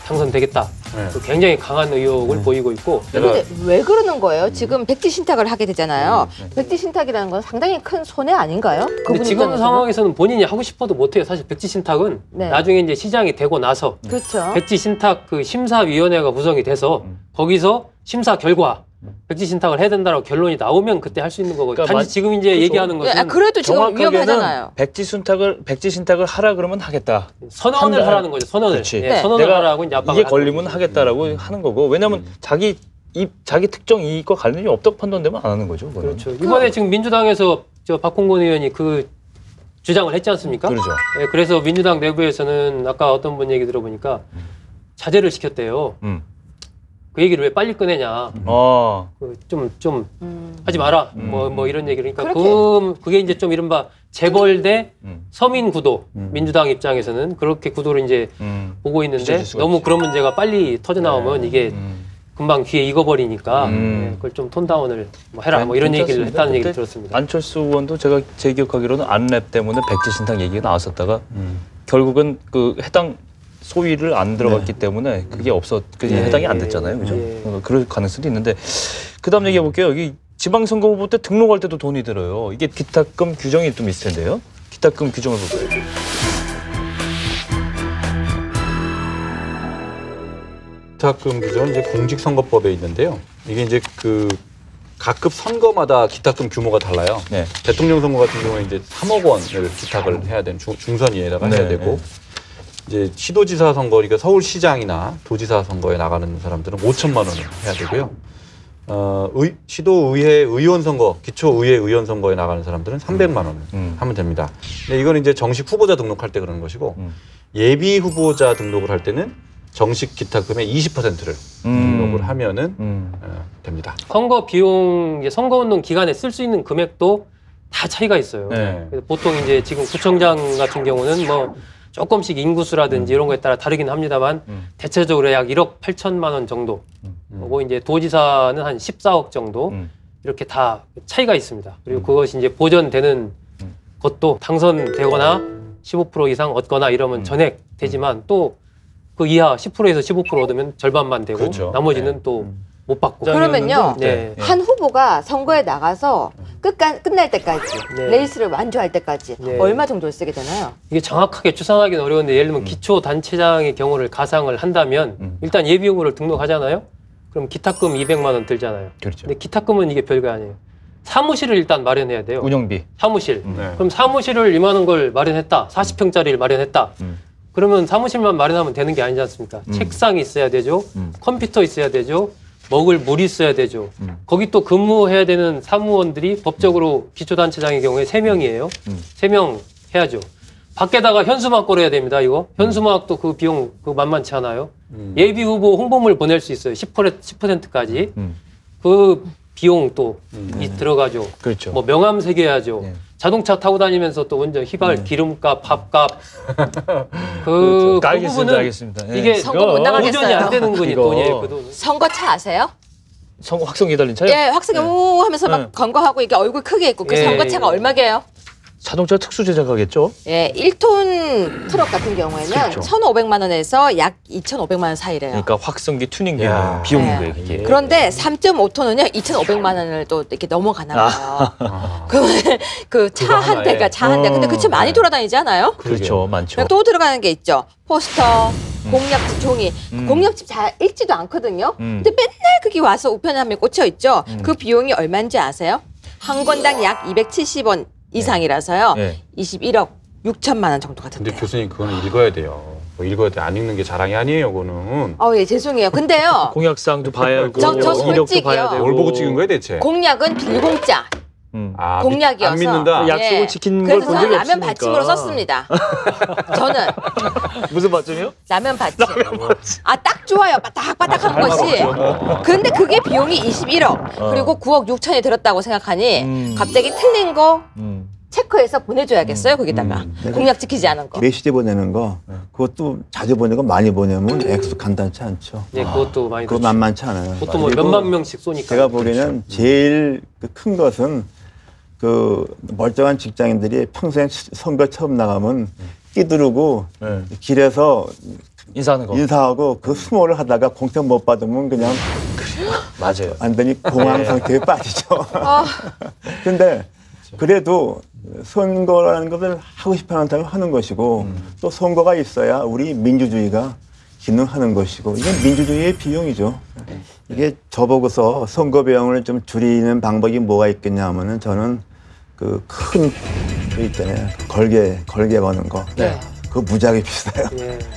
S4: 당선되겠다. 또 굉장히 강한 의욕을 보이고 있고.
S2: 근데 왜 그러는 거예요? 지금 백지 신탁을 하게 되잖아요. 백지 신탁이라는 건 상당히 큰 손해 아닌가요?
S4: 근데
S2: 그분
S4: 지금
S2: 입장에서는?
S4: 상황에서는 본인이 하고 싶어도 못해요. 사실 백지 신탁은
S2: 네.
S4: 나중에 이제 시장이 되고 나서
S2: 그렇죠.
S4: 백지 신탁 그 심사위원회가 구성이 돼서 거기서 심사 결과 백지 신탁을 해야 된다라고 결론이 나오면 그때 할 수 있는 거고.
S1: 그러니까
S4: 단지 지금 이제 얘기하는
S2: 예,
S4: 것은
S2: 그래도 지금 위험하잖아요.
S1: 백지 신탁을 하라 그러면 하겠다.
S4: 선언을 하라는 거죠. 선언을.
S1: 그렇지.
S4: 예,
S2: 네.
S4: 선언을
S1: 내가
S4: 하라고 이제 압박을
S1: 이게
S4: 하는
S1: 걸리면
S4: 거죠.
S1: 하겠다라고 하는 거고. 왜냐하면 자기 특정 이익과 관련이 없다고 판단되면 안 하는 거죠. 그거는.
S4: 그렇죠. 이번에 지금 민주당에서 저 박홍근 의원이 그 주장을 했지 않습니까?
S1: 그렇죠.
S4: 예, 그래서 민주당 내부에서는 아까 어떤 분 얘기 들어보니까 자제를 시켰대요. 그 얘기를 왜 빨리 꺼내냐. 좀 하지 마라. 뭐 이런 얘기를. 그러니까 그게 이제 좀 이른바 재벌 대 서민 구도. 민주당 입장에서는 그렇게 구도를 이제 보고 있는데 너무 그런 문제가 빨리 터져 나오면 이게 금방 귀에 익어버리니까 그걸 좀 톤다운을 뭐 해라. 뭐 이런 얘기를 했다는 얘기를 들었습니다.
S1: 안철수 의원도 제가 제 기억하기로는 안랩 때문에 백지신당 얘기가 나왔었다가 결국은 그 해당 소위를 안 들어갔기 때문에 그게 해당이 안 됐잖아요. 그죠? 그럴 가능성도 있는데 그다음 얘기해 볼게요. 여기 지방선거 후보 때 등록할 때도 돈이 들어요. 이게 기탁금 규정이 좀 있을 텐데요. 기탁금 규정을 볼까요?
S5: 기탁금 규정은 이제 공직선거법에 있는데요. 이게 이제 그 각급 선거마다 기탁금 규모가 달라요. 네. 대통령 선거 같은 경우에 이제 3억 원을 기탁을 해야 되는 중선위에다가 해야 되고 이제 시도지사 선거, 그러니까 서울시장이나 도지사 선거에 나가는 사람들은 5천만 원을 해야 되고요. 시도의회 의원 선거, 기초의회 의원 선거에 나가는 사람들은 300만 원을 하면 됩니다. 근데 이건 이제 정식 후보자 등록할 때 그러는 것이고 예비 후보자 등록을 할 때는 정식 기탁금의 20%를 등록을 하면은 됩니다.
S4: 선거 비용, 선거운동 기간에 쓸 수 있는 금액도 다 차이가 있어요. 네. 그래서 보통 이제 지금 구청장 같은 경우는 뭐 조금씩 인구수라든지 이런 거에 따라 다르긴 합니다만 대체적으로 약 1억 8천만 원 정도. 그리고 이제 도지사는 한 14억 정도 이렇게 다 차이가 있습니다. 그리고 그것이 이제 보전되는 것도 당선되거나 15% 이상 얻거나 이러면 전액 되지만 또 그 이하 10%에서 15% 얻으면 절반만 되고 그렇죠. 나머지는 또 못 받고.
S2: 그러면요. 한 후보가 선거에 나가서 끝날 때까지 레이스를 완주할 때까지 얼마 정도를 쓰게 되나요?
S4: 이게 정확하게 추산하기는 어려운데 예를 들면 기초단체장의 경우를 가상을 한다면 일단 예비 후보를 등록하잖아요. 그럼 기탁금 200만 원 들잖아요.
S1: 그렇죠.
S4: 근데 기탁금은 이게 별거 아니에요. 사무실을 일단 마련해야 돼요.
S1: 운영비.
S4: 사무실. 그럼 사무실을 이만한 걸 마련했다. 40평짜리를 마련했다. 그러면 사무실만 마련하면 되는 게 아니지 않습니까? 책상이 있어야 되죠. 컴퓨터 있어야 되죠. 먹을 물이 있어야 되죠. 거기 또 근무해야 되는 사무원들이 법적으로 기초단체장의 경우에 3명이에요. 3명 해야죠. 밖에다가 현수막 걸어야 됩니다, 이거. 현수막도 그 비용 만만치 않아요. 예비 후보 홍보물 보낼 수 있어요. 10%까지. 그 비용 또 들어가죠.
S1: 그렇죠.
S4: 뭐 명함 새겨야죠. 자동차 타고 다니면서 또 운전, 휘발, 기름값, 밥값. 그 부분은
S1: 알겠습니다.
S2: 이게 선거 못 나가겠어요.
S4: 보전이 안 되는 분이 돈이에요. 그 돈은.
S2: 선거차 아세요?
S1: 선거 확성기 달린 차요?
S2: 예, 확성기 오 하면서 막 건거하고 이게 얼굴 크게 있고 그 선거차가 얼마게요?
S1: 자동차 특수 제작하겠죠?
S2: 예, 1톤 트럭 같은 경우에는
S1: 그렇죠.
S2: 1,500만 원에서 약 2,500만 원 사이래요.
S1: 그러니까 확성기 튜닝 비용인 거예요, 이게.
S2: 그런데 3.5톤은요, 2,500만 원을 또 이렇게 넘어가나 봐요. 그 차 한 대가 차 한 대. 근데 그 차 많이 돌아다니지 않아요?
S1: 그렇죠, 많죠.
S2: 또 들어가는 게 있죠. 포스터, 공약집 종이. 공약집 잘 읽지도 않거든요. 근데 맨날 그게 와서 우편함에 꽂혀 있죠. 그 비용이 얼마인지 아세요? 한 권당 약 270원. 이상이라서요. 21억 6천만 원 정도가 든대요.
S5: 근데 교수님 그거는 읽어야 돼요. 읽어야 돼. 안 읽는 게 자랑이 아니에요, 그거는.
S2: 예, 죄송해요. 근데요.
S1: 공약사항도 봐야 하고
S2: 저 솔직히요.
S1: 봐야 되고.
S5: 뭘 보고 찍은 거야, 대체?
S2: 공약은 빌공짜. 공약이어서.
S5: 안 믿는다?
S1: 약속을 지킨 걸
S2: 그래서
S1: 본 적이
S2: 라면
S1: 없으니까.
S2: 받침으로 썼습니다. 저는.
S1: 무슨 받침이요?
S2: 라면 받침. 딱 좋아요. 바닥바닥한 것이. 근데 그게 비용이 21억. 그리고 9억 6천이 들었다고 생각하니 갑자기 틀린 거 체크해서 보내줘야겠어요. 거기다가. 공약 지키지 않은 거.
S3: 메시지 보내는 거 그것도 자주 보내고 많이 보내면 액수 간단치 않죠.
S4: 네, 그것도 많이
S3: 그거 만만치 않아요.
S4: 보통 뭐 몇만 명씩 쏘니까.
S3: 제가 보기에는 제일 큰 것은 그 멀쩡한 직장인들이 평생 선거 처음 나가면 끼두르고 길에서 인사하고 그 수모를 하다가 공천 못 받으면 그냥
S1: 맞아요.
S3: 완전히 공황 상태에 빠지죠. 근데 그래도 선거라는 것을 하고 싶어하는 사람이 하는 것이고 또 선거가 있어야 우리 민주주의가 기능하는 것이고 이건 민주주의의 비용이죠. 이게 저보고서 선거 비용을 좀 줄이는 방법이 뭐가 있겠냐 하면은 저는 그 큰 거 있잖아요. 걸개 버는 거. 그거 무지하게 비싸요.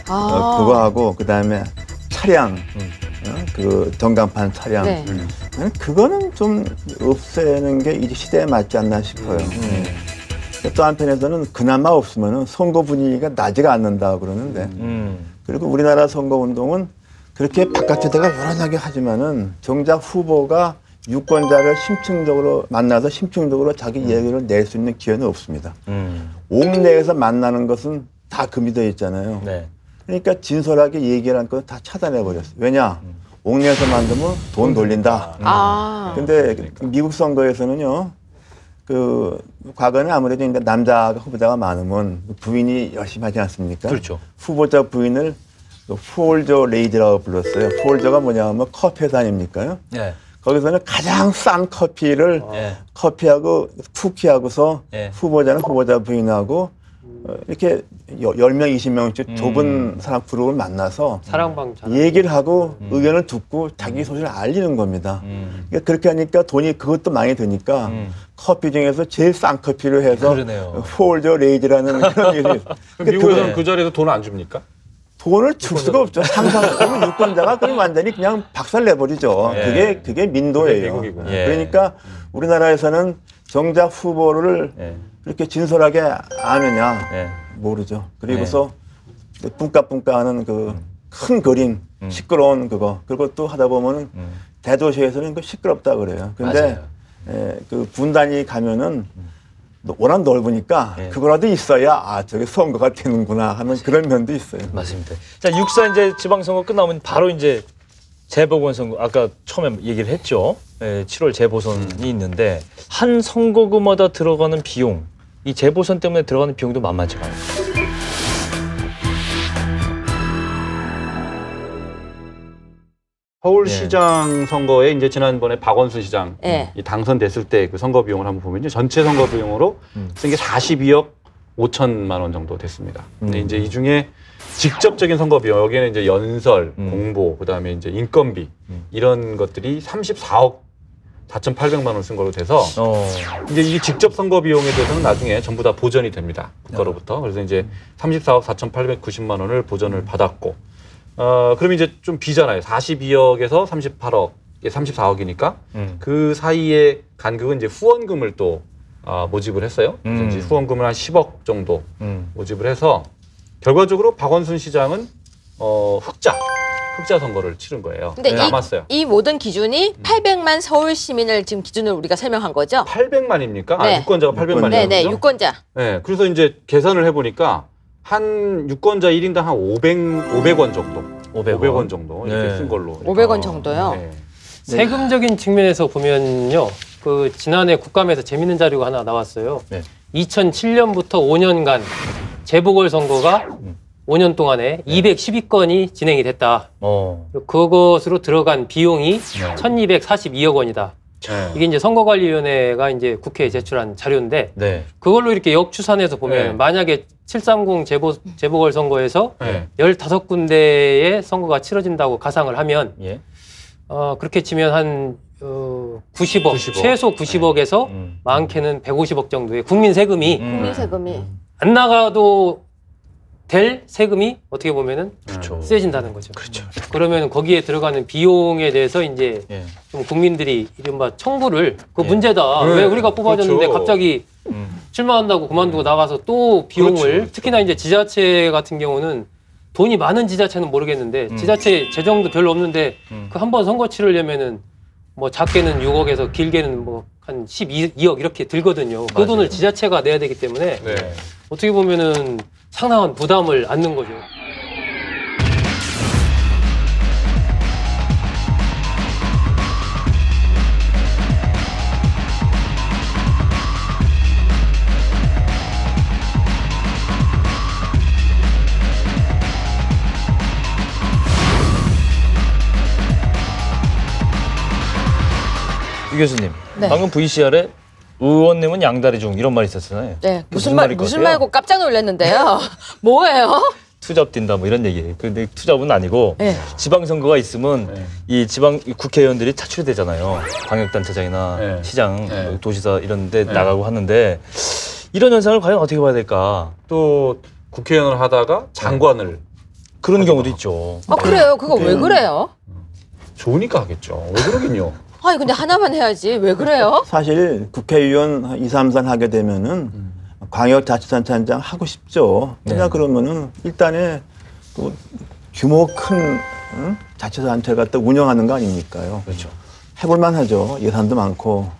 S3: 그거하고 그다음에 차량, 그 전광판 차량. 그거는 좀 없애는 게 이 시대에 맞지 않나 싶어요. 또 한편에서는 그나마 없으면은 선거 분위기가 나지가 않는다 그러는데. 그리고 우리나라 선거 운동은 그렇게 바깥에다가 요란하게 하지만은 정작 후보가 유권자를 심층적으로 만나서 심층적으로 자기 얘기를 낼 수 있는 기회는 없습니다. 옥내에서 만나는 것은 다 금지되어 있잖아요.
S1: 네.
S3: 그러니까 진솔하게 얘기하는 건 다 차단해버렸어요. 왜냐? 옥내에서 만들면 돈 돌린다. 근데 미국 선거에서는요, 과거는 아무래도 이제 남자가 후보자가 많으면 부인이 열심히 하지 않습니까?
S1: 그렇죠.
S3: 후보자 부인을 폴저 레이디라고 불렀어요. 폴저가 뭐냐면 커피 회사 아닙니까요?
S1: 네.
S3: 거기서는 가장 싼 커피를 커피하고 쿠키하고서 후보자는 후보자 부인하고 이렇게 10명, 20명씩 좁은 사람 그룹을 만나서
S4: 사랑방
S3: 얘기를 하고 의견을 듣고 자기 소식을 알리는 겁니다. 그러니까 그렇게 하니까 돈이 그것도 많이 드니까 커피 중에서 제일 싼 커피를 해서 폴저 레이디라는 그런 일이 있어요.
S5: 미국에서는 그 자리에서 돈 안 줍니까?
S3: 돈을 줄 수가 없죠. 상상하면 유권자가 그럼 완전히 그냥 박살 내버리죠. 그게 민도예요. 그러니까 우리나라에서는 정작 후보를 그렇게 진솔하게 아느냐 모르죠. 그리고서 뿡까뿡까하는 그 큰 그림, 시끄러운 그거 그것도 하다 보면은 대도시에서는 그 시끄럽다 그래요. 근데 그 분단이 가면은 워낙 넓으니까 그거라도 있어야 저게 선거가 되는구나 하는 그런 면도 있어요.
S1: 맞습니다. 자, 6사 이제 지방선거 끝나면 바로 이제 재보궐선거 아까 처음에 얘기를 했죠. 7월 재보선이 있는데 한 선거구마다 들어가는 비용, 이 재보선 때문에 들어가는 비용도 만만치가 않아요.
S5: 서울시장 선거에 이제 지난번에 박원순 시장 당선됐을 때 그 선거 비용을 한번 보면요. 전체 선거 비용으로 쓴 게 42억 5천만 원 정도 됐습니다. 근데 이제 이 중에 직접적인 선거 비용, 여기에는 이제 연설, 공보, 그다음에 이제 인건비 이런 것들이 34억 4,800만 원 쓴 걸로 돼서 이제 이 직접 선거 비용에 대해서는 나중에 전부 다 보전이 됩니다. 국가로부터. 그래서 이제 34억 4,890만 원을 보전을 받았고 그럼 이제 좀 비잖아요. 42억에서 38억에 34억이니까 그 사이에 간극은 이제 후원금을 또 모집을 했어요. 그래서 이제 후원금을 한 10억 정도 모집을 해서 결과적으로 박원순 시장은 흑자 선거를 치른 거예요.
S2: 근데
S5: 남았어요.
S2: 이 모든 기준이 800만 서울 시민을 지금 기준으로 우리가 설명한 거죠?
S5: 800만입니까?
S2: 네.
S5: 유권자가 800만이요.
S2: 네, 유권자.
S5: 네, 그래서 이제 계산을 해보니까 한 유권자 1인당 한 500원 정도. 500원 정도 이렇게 쓴 걸로.
S2: 500원 정도요?
S5: 네.
S4: 세금적인 측면에서 보면요. 그 지난해 국감에서 재밌는 자료가 하나 나왔어요. 2007년부터 5년간 재보궐선거가 5년 동안에 212건이 진행이 됐다. 그것으로 들어간 비용이 1,242억 원이다. 이게 이제 선거관리위원회가 이제 국회에 제출한 자료인데 그걸로 이렇게 역추산해서 보면 만약에 730 재보궐선거에서 15군데의 선거가 치러진다고 가상을 하면 그렇게 치면 한 90억, 최소 90억에서 많게는 150억 정도의 국민 세금이 안 나가도 될 세금이 어떻게 보면은 세진다는 거죠.
S1: 그렇죠.
S4: 그러면 거기에 들어가는 비용에 대해서 이제 좀 국민들이 이른바 청구를 그 문제다. 왜 우리가 뽑아줬는데 갑자기 출마한다고 그만두고 나가서 또 비용을 특히나 이제 지자체 같은 경우는 돈이 많은 지자체는 모르겠는데 지자체 재정도 별로 없는데 그 한 번 선거 치르려면은 뭐 작게는 6억에서 길게는 뭐 한 12억 이렇게 들거든요. 그 돈을 지자체가 내야 되기 때문에 어떻게 보면은 상당한 부담을 안는 거죠.
S1: 유 교수님, 방금 VCR에 의원님은 양다리 중 이런 말이 있었잖아요.
S2: 네, 무슨 말고 깜짝 놀랐는데요. 뭐예요?
S1: 투잡 뛴다 뭐 이런 얘기예요. 근데 투잡은 아니고 지방선거가 있으면 이 지방 국회의원들이 차출이 되잖아요. 광역단체장이나 시장, 도지사 이런 데 나가고 하는데 이런 현상을 과연 어떻게 봐야 될까?
S5: 또 국회의원을 하다가 장관을
S1: 그런 경우도 있죠.
S2: 그래요? 그거 왜 그래요?
S5: 좋으니까 하겠죠. 왜 그러긴요.
S2: 아니 근데 하나만 해야지 왜 그래요?
S3: 사실 국회의원 2, 3, 4 하게 되면은 광역자치단체장 하고 싶죠. 그냥 그러면은 일단은 또 규모 큰 자치단체를 갖다 운영하는 거 아닙니까요?
S1: 그렇죠.
S3: 해볼만 하죠. 예산도 많고.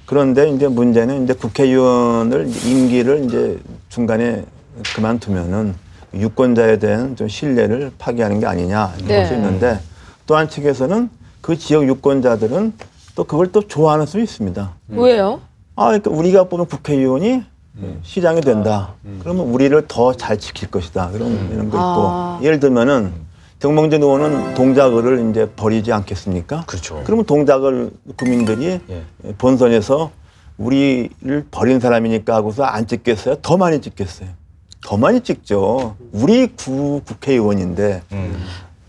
S3: 그런데 이제 문제는 이제 국회의원을 임기를 이제 중간에 그만두면은 유권자에 대한 좀 신뢰를 파괴하는 게 아니냐 이렇게 볼 수 있는데 또 한 측에서는 그 지역 유권자들은 또 그걸 또 좋아하는 수 있습니다.
S2: 왜요?
S3: 그러니까 우리가 뽑은 국회의원이 시장이 된다. 그러면 우리를 더 잘 지킬 것이다. 이런 거 있고 예를 들면은 정몽준 의원은 동작을 이제 버리지 않겠습니까?
S1: 그렇죠.
S3: 그러면 동작을 국민들이 본선에서 우리를 버린 사람이니까 하고서 안 찍겠어요? 더 많이 찍겠어요. 더 많이 찍죠. 우리 국회의원인데.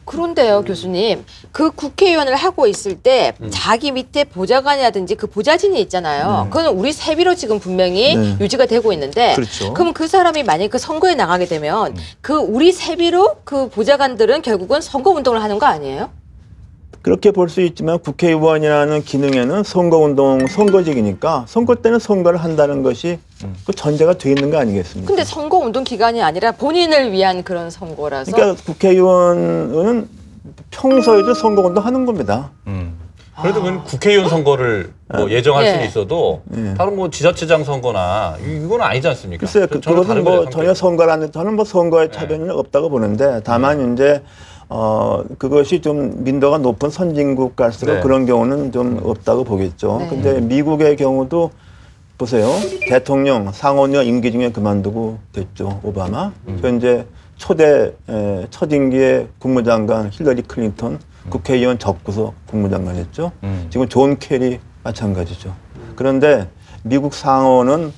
S2: 그런데요, 교수님. 그 국회의원을 하고 있을 때 자기 밑에 보좌관이라든지 그 보좌진이 있잖아요. 그건 우리 세비로 지금 분명히 유지가 되고 있는데
S1: 그렇죠.
S2: 그럼 그 사람이 만약에 그 선거에 나가게 되면 그 우리 세비로 그 보좌관들은 결국은 선거운동을 하는 거 아니에요?
S3: 그렇게 볼 수 있지만 국회의원이라는 기능에는 선거운동, 선거직이니까 선거 때는 선거를 한다는 것이 그 전제가 돼 있는 거 아니겠습니까?
S2: 근데 선거운동 기간이 아니라 본인을 위한 그런 선거라서.
S3: 그러니까 국회의원은 평소에도 선거운동 하는 겁니다.
S5: 그래도 그건 국회의원 선거를 뭐 예정할 수는 있어도 다른 뭐 지자체장 선거나 이건 아니지 않습니까?
S3: 글쎄요, 그것은 뭐 전혀 선거라는 저는 뭐 선거에 차별은 없다고 보는데 다만 이제 그것이 좀 민도가 높은 선진국 갈수록 그런 경우는 좀 없다고 보겠죠. 근데 미국의 경우도 보세요. 대통령, 상원의원 임기 중에 그만두고 됐죠. 오바마. 현재 첫 임기의 국무장관 힐러리 클린턴, 국회의원 적구석 국무장관이었죠. 지금 존 케리 마찬가지죠. 그런데 미국 상원은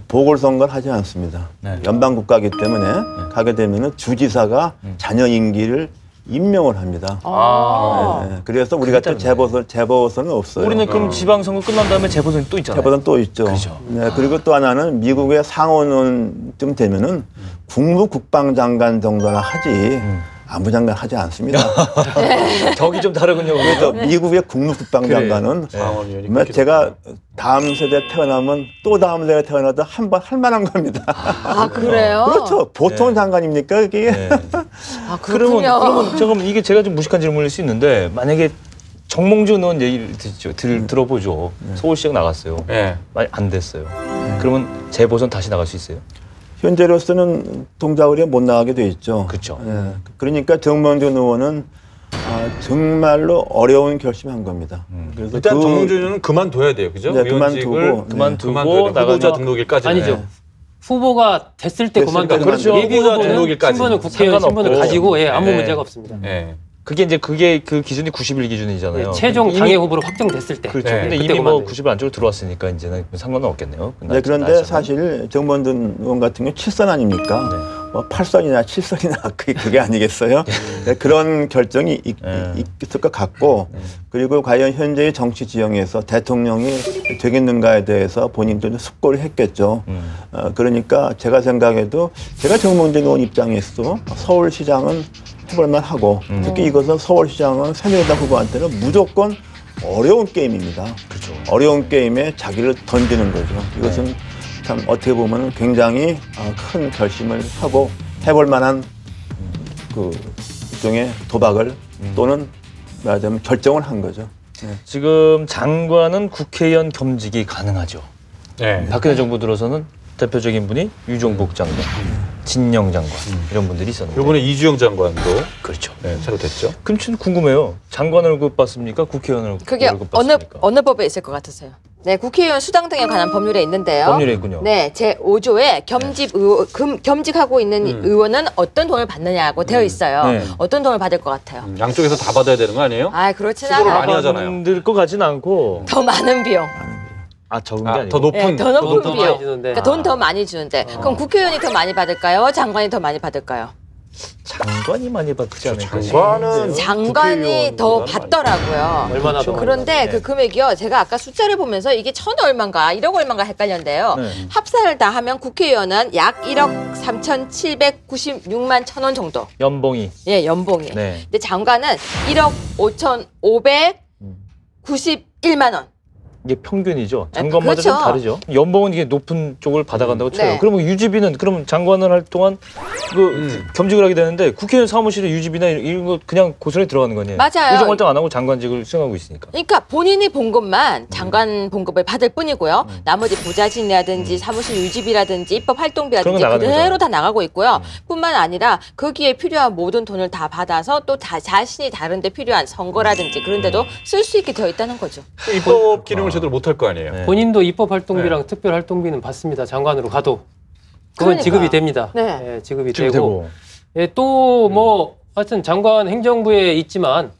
S3: 보궐선거를 하지 않습니다. 연방국가이기 때문에 가게 되면은 주지사가 자녀 임기를 임명을 합니다. 그래서 우리가 또 재보선은 없어요.
S1: 우리는 그럼 지방선거 끝난 다음에 재보선이 또 있잖아요.
S3: 재보선 또 있죠.
S1: 그렇죠.
S3: 그리고 또 하나는 미국의 상원쯤 되면은 국무국방장관 정도나 하지 안보 장관 하지 않습니다.
S1: 격이 좀 다르군요.
S3: 그래서 미국의 국무국방장관은 정말 제가 다음 세대 태어나면 또 다음 세대 태어나도 한 번 할 만한 겁니다.
S2: 그래요?
S3: 그렇죠. 보통 장관입니까 그게?
S2: 그렇군요.
S1: 그러면 이게 제가 좀 무식한 질문일 수 있는데 만약에 정몽준 의원 얘기를 들어보죠. 서울시장 나갔어요. 많이 안 됐어요. 그러면 재보선 다시 나갈 수 있어요?
S3: 현재로서는 동작을에 못 나가게 돼 있죠.
S1: 그렇죠.
S3: 그러니까 정몽준 의원은 정말로 어려운 결심한 겁니다. 그래서
S5: 일단 정몽준 의원은 그만둬야 돼요, 그죠?
S3: 그만두고
S5: 후보자 등록일까지는.
S4: 아니죠. 후보가 됐을 때 그만두고
S1: 그렇죠.
S4: 예비 후보는
S5: 등록일까지.
S4: 신분은 국회의원 신분을 가지고 아무 문제가 없습니다.
S1: 그게 그 기준이 90일 기준이잖아요.
S4: 최종 당의 후보로 확정됐을 때.
S1: 그렇죠. 근데 이미 뭐 90일 안쪽으로 들어왔으니까 이제는 상관은 없겠네요.
S3: 그런데 사실 정몽준 의원 같은 경우 7선 아닙니까? 뭐 8선이나 7선이나 그게 아니겠어요? 그런 결정이 있을 것 같고 그리고 과연 현재의 정치 지형에서 대통령이 되겠는가에 대해서 본인도 숙고를 했겠죠. 그러니까 제가 생각해도 제가 정몽준 의원 입장에서 서울시장은 해볼만 하고 특히 이것은 서울시장은 새누리당 후보한테는 무조건 어려운 게임입니다.
S1: 그렇죠.
S3: 어려운 게임에 자기를 던지는 거죠. 이것은 참 어떻게 보면 굉장히 큰 결심을 하고 해볼 만한 그 일종의 도박을 또는 말하자면 결정을 한 거죠.
S1: 지금 장관은 국회의원 겸직이 가능하죠. 박근혜 정부 들어서는 대표적인 분이 유종복 장관, 진영 장관 이런 분들이 있었는데
S5: 이번에 이주영 장관도
S1: 그렇죠.
S5: 새로 됐죠.
S1: 그럼 좀 궁금해요. 장관 월급 받습니까? 국회의원
S2: 그게
S1: 월급 받습니까?
S2: 어느 법에 있을 것 같으세요? 네, 국회의원 수당 등에 관한 법률에 있는데요.
S1: 법률에 있군요.
S2: 네, 제5조에 겸직하고 있는 의원은 어떤 돈을 받느냐고 되어 있어요. 어떤 돈을 받을 것 같아요?
S5: 양쪽에서 다 받아야 되는 거 아니에요?
S2: 그렇진
S5: 수고를
S2: 않아요.
S5: 많이 하잖아요.
S1: 늘 것 같지는 않고
S2: 더 많은 비용.
S1: 적은 게 아니고
S5: 더 높은
S2: 더 높은
S4: 더
S2: 비용.
S4: 많이 주는데.
S2: 그러니까 돈 더 많이 주는데. 그럼 국회의원이 더 많이 받을까요? 장관이 더 많이 받을까요?
S1: 장관이 많이 받지 않을까?
S5: 장관은
S2: 장관이 더 받더라고요.
S4: 얼마나 더?
S2: 그런데 그 금액이요. 제가 아까 숫자를 보면서 이게 1,000 얼마인가 1억 얼마인가 헷갈렸는데요. 합산을 다 하면 국회의원은 약 1억 3,796만 1,000원 정도.
S1: 연봉이.
S2: 연봉이.
S1: 네.
S2: 근데 장관은 1억 5,591만 원.
S1: 이게 평균이죠. 장관마다
S2: 그렇죠.
S1: 좀 다르죠. 연봉은 이게 높은 쪽을 받아간다고 쳐요.
S2: 네.
S1: 그러면 유지비는 그러면 장관을 할 동안 겸직을 하게 되는데 국회의원 사무실에 유지비나 이런 거 그냥 고스란히 들어가는 거 아니에요.
S2: 맞아요.
S1: 의정 활동 안 하고 장관직을 수행하고 있으니까.
S2: 그러니까 본인이 봉급만 장관 봉급을 받을 뿐이고요. 나머지 보좌진이라든지 사무실 유지비라든지 입법 활동비라든지
S1: 그런 거 나가는
S2: 그대로
S1: 거죠.
S2: 다 나가고 있고요. 뿐만 아니라 거기에 필요한 모든 돈을 다 받아서 또 자신이 다른 데 필요한 선거라든지 그런 데도 쓸 수 있게 되어 있다는 거죠.
S5: 입법 기능을 제대로 못할 거 아니에요.
S1: 네.
S4: 본인도 입법 활동비랑 특별 활동비는 받습니다. 장관으로 가도. 그건
S2: 그러니까요.
S4: 지급이 됩니다.
S2: 네.
S4: 예, 지급이 되고. 예, 또 뭐 하여튼 장관 행정부에 있지만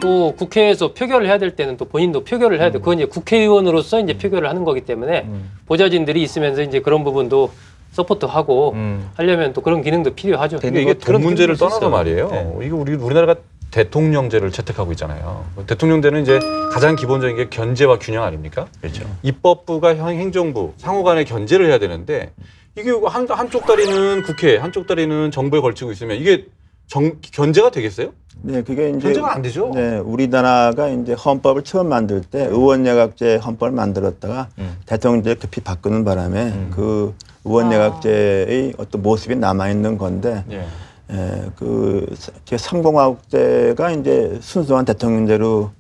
S4: 또 국회에서 표결을 해야 될 때는 또 본인도 표결을 해야 돼. 그건 이제 국회의원으로서 이제 표결을 하는 거기 때문에 보좌진들이 있으면서 이제 그런 부분도 서포트하고 하려면 또 그런 기능도 필요하죠.
S5: 근데 이게 돈 문제를
S1: 기능도
S5: 떠나서
S1: 있어요.
S5: 말이에요.
S1: 네.
S5: 이게 우리나라가 대통령제를 채택하고 있잖아요. 대통령제는 이제 가장 기본적인 게 견제와 균형 아닙니까?
S1: 그렇죠.
S5: 입법부가 행정부 상호 간에 견제를 해야 되는데 이게 한쪽 다리는 국회, 한쪽 다리는 정부에 걸치고 있으면 이게 견제가 되겠어요?
S3: 네, 그게 이제
S5: 견제가 안 되죠.
S3: 네, 우리나라가 이제 헌법을 처음 만들 때 의원내각제 헌법을 만들었다가 대통령제 급히 바꾸는 바람에 그 의원내각제의 어떤 모습이 남아 있는 건데.
S5: 예.
S3: 그 제3공화국 때가 이제 순수한 대통령제로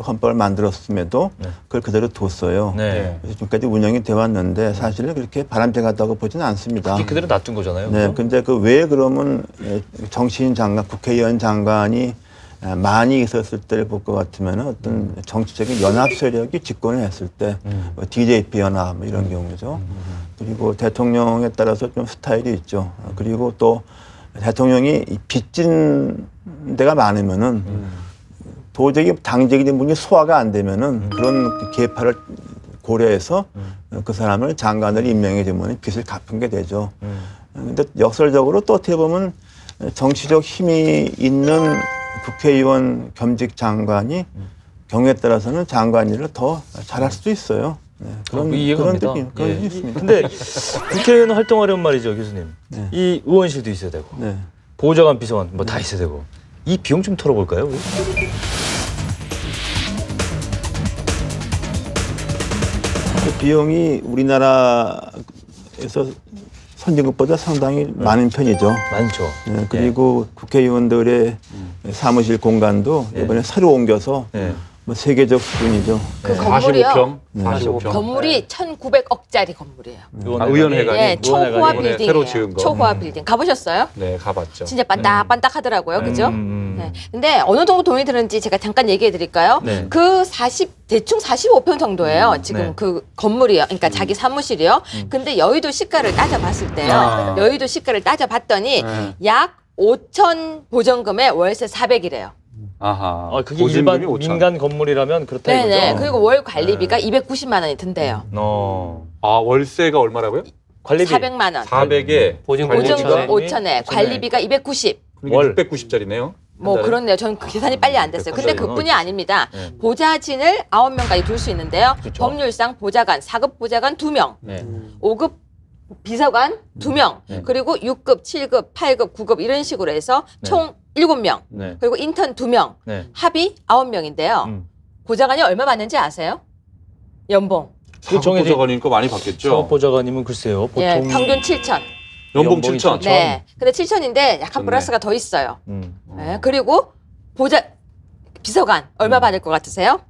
S3: 헌법을 만들었음에도 그걸 그대로 뒀어요.
S1: 네.
S3: 그래서 지금까지 운영이 되어 왔는데 사실은 그렇게 바람직하다고 보지는 않습니다.
S1: 그대로 놔둔 거잖아요.
S3: 네, 근데 그 왜 그러면 정치인 장관, 국회의원 장관이 많이 있었을 때를 볼 것 같으면 어떤 정치적인 연합 세력이 집권을 했을 때 뭐 DJP 연합 뭐 이런 경우죠. 그리고 대통령에 따라서 좀 스타일이 있죠. 그리고 또 대통령이 빚진 데가 많으면은 도저히 당적인 분이 소화가 안 되면은 그런 계파를 고려해서 그 사람을 장관으로 임명해 주면 빚을 갚은 게 되죠. 근데 역설적으로 또 어떻게 보면 정치적 힘이 있는 국회의원 겸직 장관이 경우에 따라서는 장관 일을 더 잘할 수도 있어요. 네, 그런 느낌, 그런 게 있습니다.
S1: 근데 국회의원 활동하려면 말이죠, 교수님.
S3: 네.
S1: 이 의원실도 있어야 되고,
S3: 네.
S1: 보좌관, 비서관 뭐 다 있어야 되고, 이 비용 좀 털어볼까요? 우리?
S3: 그 비용이 우리나라에서 선진국보다 상당히 많은 편이죠.
S1: 많죠.
S3: 네, 그리고 국회의원들의 사무실 공간도 이번에 새로 옮겨서 뭐 세계적 수준이죠.
S2: 그 건물이요.
S5: 45평?
S3: 네.
S5: 45평.
S2: 건물이 1,900억짜리 건물이에요.
S5: 의원회관이
S2: 예, 초호화
S5: 이번에
S2: 빌딩이에요.
S5: 새로 지은 거.
S2: 초호화 빌딩. 가보셨어요?
S5: 네, 가봤죠.
S2: 진짜 반딱반딱 하더라고요. 그죠? 네. 근데 어느 정도 돈이 드는지 제가 잠깐 얘기해 드릴까요?
S1: 네.
S2: 대충 45평5평 지금
S1: 네.
S2: 그 건물이요. 그러니까 자기 사무실이요. 근데 여의도 시가를 따져봤을 때요. 여의도 시가를 따져봤더니 약 5천 보전금에 월세 400이래요.
S5: 아하.
S1: 그게
S5: 보증금이
S1: 일반
S5: 5천.
S1: 민간 건물이라면 그렇다
S2: 네네.
S1: 이거죠.
S2: 그리고 월 관리비가 290만 원이 든대요.
S5: 월세가 얼마라고요?
S1: 관리비
S2: 400만 원.
S5: 400에
S4: 보증금
S2: 보증금
S4: 5,000에
S2: 5천에 관리비가 290.
S5: 월 690짜리네요.
S2: 뭐 그렇네요. 저는 그 계산이 빨리 안 됐어요. 근데 그뿐이 아닙니다. 보좌진을 9명까지 둘 수 있는데요.
S1: 그렇죠.
S2: 법률상 보좌관, 4급 보좌관 2명,
S1: 네.
S2: 5급 비서관 2명, 그리고 6급, 7급, 8급, 9급 이런 식으로 해서 총 7명,
S1: 네.
S2: 그리고 인턴 2명,
S1: 네.
S2: 합이 9명인데요. 보좌관이 얼마 받는지 아세요? 연봉.
S5: 사법보좌관이니까 많이 받겠죠.
S1: 사법보좌관이면 글쎄요. 보통
S2: 예, 평균 7천.
S5: 연봉
S1: 연봉이
S5: 7천.
S2: 네. 근데 7천인데 약간
S5: 좋네.
S2: 플러스가 더 있어요.
S1: 음.
S2: 네, 그리고 비서관 얼마 받을 것 같으세요?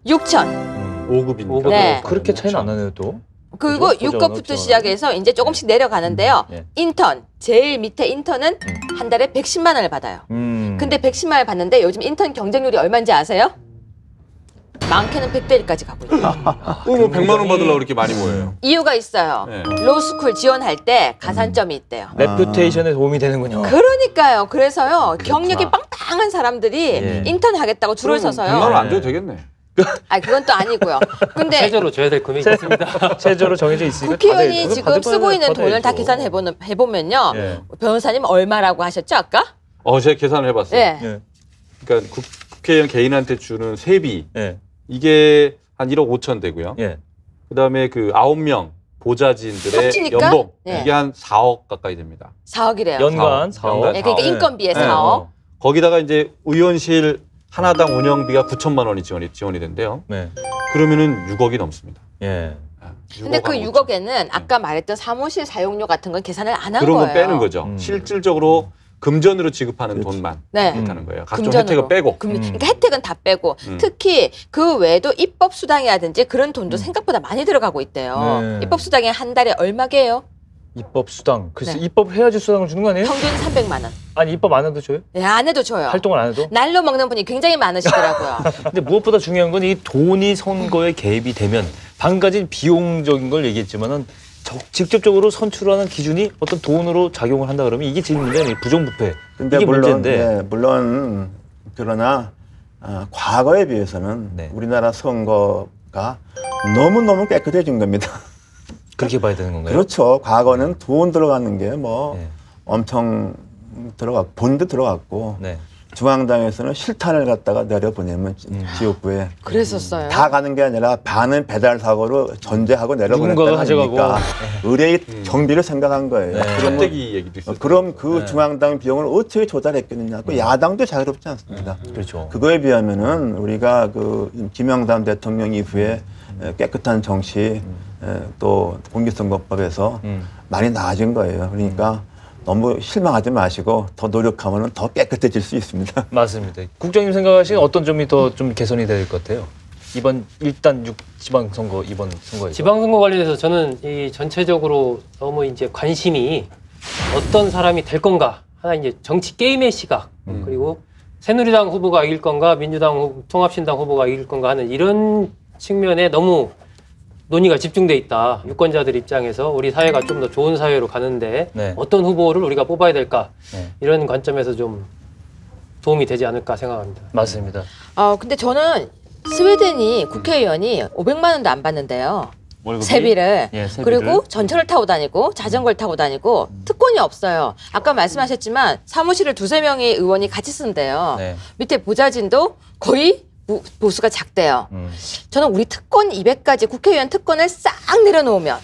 S2: 6천.
S5: 5급이니까.
S2: 네.
S1: 그렇게 차이는 안 나네요, 또.
S2: 그리고
S1: 그죠?
S2: 6급부터
S1: 보좌관,
S2: 시작해서 이제 조금씩 내려가는데요.
S1: 예.
S2: 인턴, 제일 밑에 인턴은 한 달에 110만 원을 받아요. 근데 110만 원을 받는데 요즘 인턴 경쟁률이 얼마인지 아세요? 많게는 100대 1까지 가고 있어요.
S5: 뭐 100만 원 받으려고 그렇게 많이 모여요.
S2: 이유가 있어요.
S5: 네.
S2: 로스쿨 지원할 때 가산점이 있대요.
S1: 레퓨테이션에 도움이 되는군요.
S2: 그러니까요. 그래서요. 경력이 빵빵한 사람들이
S1: 예.
S2: 인턴 하겠다고 줄을
S5: 100만 원
S2: 서서요.
S5: 안 줘도 되겠네.
S2: 아니 그건 또 아니고요. 근데
S4: 최저로 줘야 될 금액이 있습니다.
S1: 최저로 정해져 있으니까
S2: 국회의원이
S1: 다들
S2: 지금
S1: 받을
S2: 쓰고 있는
S1: 받아야죠.
S2: 돈을 다 계산해보면요.
S1: 예.
S2: 변호사님 얼마라고 하셨죠 아까?
S5: 제가 계산을 해봤어요.
S2: 네.
S1: 예.
S5: 그러니까 국회의원 개인한테 주는 세비
S1: 예.
S5: 이게 한 1억 5천 되고요.
S1: 예.
S5: 그다음에 그 9명 보좌진들의
S2: 합치니까?
S5: 연봉
S2: 네.
S5: 이게 한 4억 가까이 됩니다.
S2: 4억이래요.
S1: 연간 4억.
S5: 연간
S2: 네, 그러니까
S5: 사억.
S2: 인건비에
S5: 네.
S2: 4억.
S5: 거기다가 이제 의원실 하나당 운영비가 9천만 원이 지원이 된대요.
S1: 네.
S5: 그러면은 6억이 넘습니다.
S1: 예.
S2: 근데 그 6억에는 아까 말했던 사무실 사용료 같은 건 계산을 안 한
S5: 그런
S2: 거예요.
S5: 건 빼는 거죠. 실질적으로 금전으로 지급하는 돈만
S2: 네.
S5: 못하는 거예요. 각종
S2: 금전으로.
S5: 혜택을 빼고.
S2: 그러니까 혜택은 다 빼고 특히 그 외에도 입법 수당이라든지 그런 돈도 생각보다 많이 들어가고 있대요.
S1: 네.
S2: 입법 수당이 한 달에 얼마게요?
S1: 입법 수당. 글쎄
S2: 네.
S1: 입법 해야지 수당을 주는 거 아니에요?
S2: 평균 300만 원.
S1: 아니 입법 안 해도 줘요?
S2: 네, 안 해도 줘요.
S1: 활동을 안 해도?
S2: 날로 먹는 분이 굉장히 많으시더라고요.
S1: 근데 무엇보다 중요한 건 이 돈이 선거에 개입이 되면 방금 가진 비용적인 걸 얘기했지만은 직접적으로 선출하는 기준이 어떤 돈으로 작용을 한다 그러면 이게 제일 문제는 부정부패.
S3: 근데
S1: 이게
S3: 물론,
S1: 문제인데.
S3: 네, 물론 그러나 과거에 비해서는
S1: 네.
S3: 우리나라 선거가 너무너무 깨끗해진 겁니다.
S1: 그렇게 봐야 되는 건가요?
S3: 그렇죠. 과거는 돈 들어가는 게 뭐
S1: 네.
S3: 엄청 들어갔고 본도 들어갔고
S1: 네.
S3: 중앙당에서는 실탄을 갖다가 내려보내면 지역구에
S2: 그랬었어요.
S3: 다 가는 게 아니라 반은 배달 사고로 전제하고
S1: 누군가가
S3: 내려보냈다는
S1: 가져가고.
S3: 거니까 의뢰의 경비를 생각한 거예요.
S1: 네.
S3: 그러면
S5: 껍데기 얘기도 있어요.
S3: 그럼 그 중앙당 비용을 어떻게 조달했겠느냐. 그 야당도 자유롭지 않습니다.
S1: 그렇죠.
S3: 그거에 비하면은 우리가 그 김영삼 대통령 이후에 깨끗한 정치 또 공직선거법에서 많이 나아진 거예요. 그러니까 너무 실망하지 마시고 더 노력하면 더 깨끗해질 수 있습니다.
S1: 맞습니다. 국장님 생각하시는 어떤 점이 더 좀 개선이 될 것 같아요? 이번 일단 6 지방선거 이번 선거에서.
S4: 지방선거 관련해서 저는 이 전체적으로 너무 이제 관심이 어떤 사람이 될 건가 하나 이제 정치 게임의 시각 그리고 새누리당 후보가 이길 건가 민주당 통합신당 후보가 이길 건가 하는 이런 측면에 너무 논의가 집중돼 있다. 유권자들 입장에서 우리 사회가 좀 더 좋은 사회로 가는데
S1: 네.
S4: 어떤 후보를 우리가 뽑아야 될까
S1: 네.
S4: 이런 관점에서 좀 도움이 되지 않을까 생각합니다.
S1: 맞습니다.
S2: 근데 저는 스웨덴이 국회의원이 500만 원도 안 받는데요.
S1: 월급이?
S2: 세비를.
S1: 예, 세비를.
S2: 그리고 전철을 타고 다니고 자전거를 타고 다니고 특권이 없어요. 아까 말씀하셨지만 사무실을 2~3명의 의원이 같이 쓴대요.
S1: 네.
S2: 밑에 보좌진도 거의 보수가 작대요. 저는 우리 특권 200가지 국회의원 특권을 싹 내려놓으면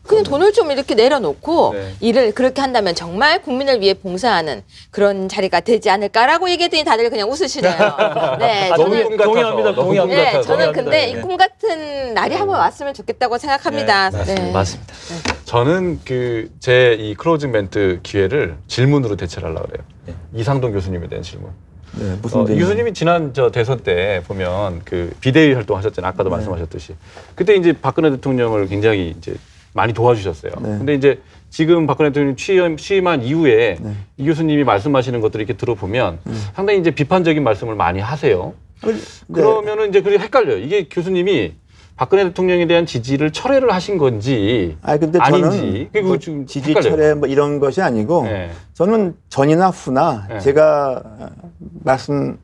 S2: 그냥 돈을 좀 이렇게 내려놓고
S5: 네.
S2: 일을 그렇게 한다면 정말 국민을 위해 봉사하는 그런 자리가 되지 않을까라고 얘기했더니 다들 그냥 웃으시네요. 네,
S5: 너무
S2: 저는
S5: 꿈 같아서.
S1: 동의합니다.
S5: 너무
S1: 동의합니다.
S5: 꿈
S2: 네, 저는
S5: 같아서.
S2: 근데
S1: 네.
S2: 이 꿈 같은 날이 한번 왔으면 좋겠다고 생각합니다. 네.
S1: 맞습니다.
S5: 저는 그 제 이 클로징 멘트 기회를 질문으로 대체를 하려고 그래요.
S1: 네.
S5: 이상돈 교수님에 대한 질문.
S3: 네, 무슨
S5: 이 교수님이 지난 대선 때 보면 그 비대위 활동하셨잖아요. 아까도 말씀하셨듯이. 그때 이제 박근혜 대통령을 굉장히 이제 많이 도와주셨어요.
S3: 네.
S5: 근데 이제 지금 박근혜 대통령이 취임한 이후에
S3: 네.
S5: 이 교수님이 말씀하시는 것들을 이렇게 들어보면 상당히 이제 비판적인 말씀을 많이 하세요.
S3: 네.
S5: 그러면은 이제 그게 헷갈려요. 이게 교수님이 박근혜 대통령에 대한 지지를 철회를 하신 건지
S3: 근데
S5: 아닌지
S3: 저는
S5: 그거
S3: 뭐
S5: 좀
S3: 지지
S5: 헷갈려요.
S3: 철회 뭐 이런 것이 아니고
S5: 네.
S3: 저는 전이나 후나
S5: 네.
S3: 제가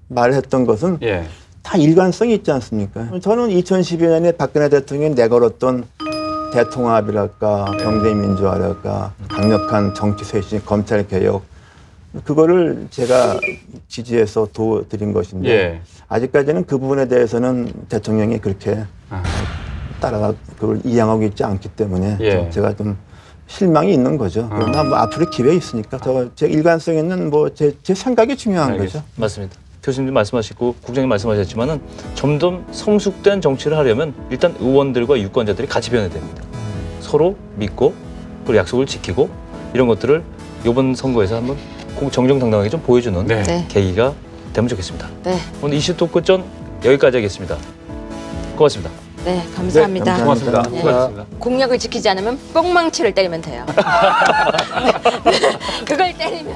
S3: 말했던 것은
S5: 예.
S3: 다 일관성이 있지 않습니까? 저는 2012년에 박근혜 대통령이 내걸었던 대통합이랄까 경제민주화랄까 강력한 정치 쇄신, 검찰 개혁 그거를 제가 지지해서 도와드린 것인데
S5: 예.
S3: 아직까지는 그 부분에 대해서는 대통령이 그렇게 따라가 그걸 이양하고 있지 않기 때문에
S5: 예.
S3: 제가 좀 실망이 있는 거죠. 그러나 뭐 앞으로 기회 있으니까 제 일관성 있는 뭐 제 생각이 중요한
S5: 알겠습니다.
S3: 거죠.
S1: 맞습니다. 교수님도 말씀하시고 국장님 말씀하셨지만은 점점 성숙된 정치를 하려면 일단 의원들과 유권자들이 같이 변해야 됩니다. 서로 믿고 그리고 약속을 지키고 이런 것들을 이번 선거에서 한번 꼭 정정당당하게 좀 보여주는
S5: 네.
S2: 네.
S1: 계기가 되면 좋겠습니다.
S2: 네.
S1: 오늘 이슈 토크전 여기까지 하겠습니다. 고맙습니다.
S2: 네, 감사합니다.
S3: 네,
S5: 고맙습니다.
S3: 감사합니다.
S5: 수고하셨습니다.
S2: 공약을 지키지 않으면 뻥망치를 때리면 돼요. 그걸 때리면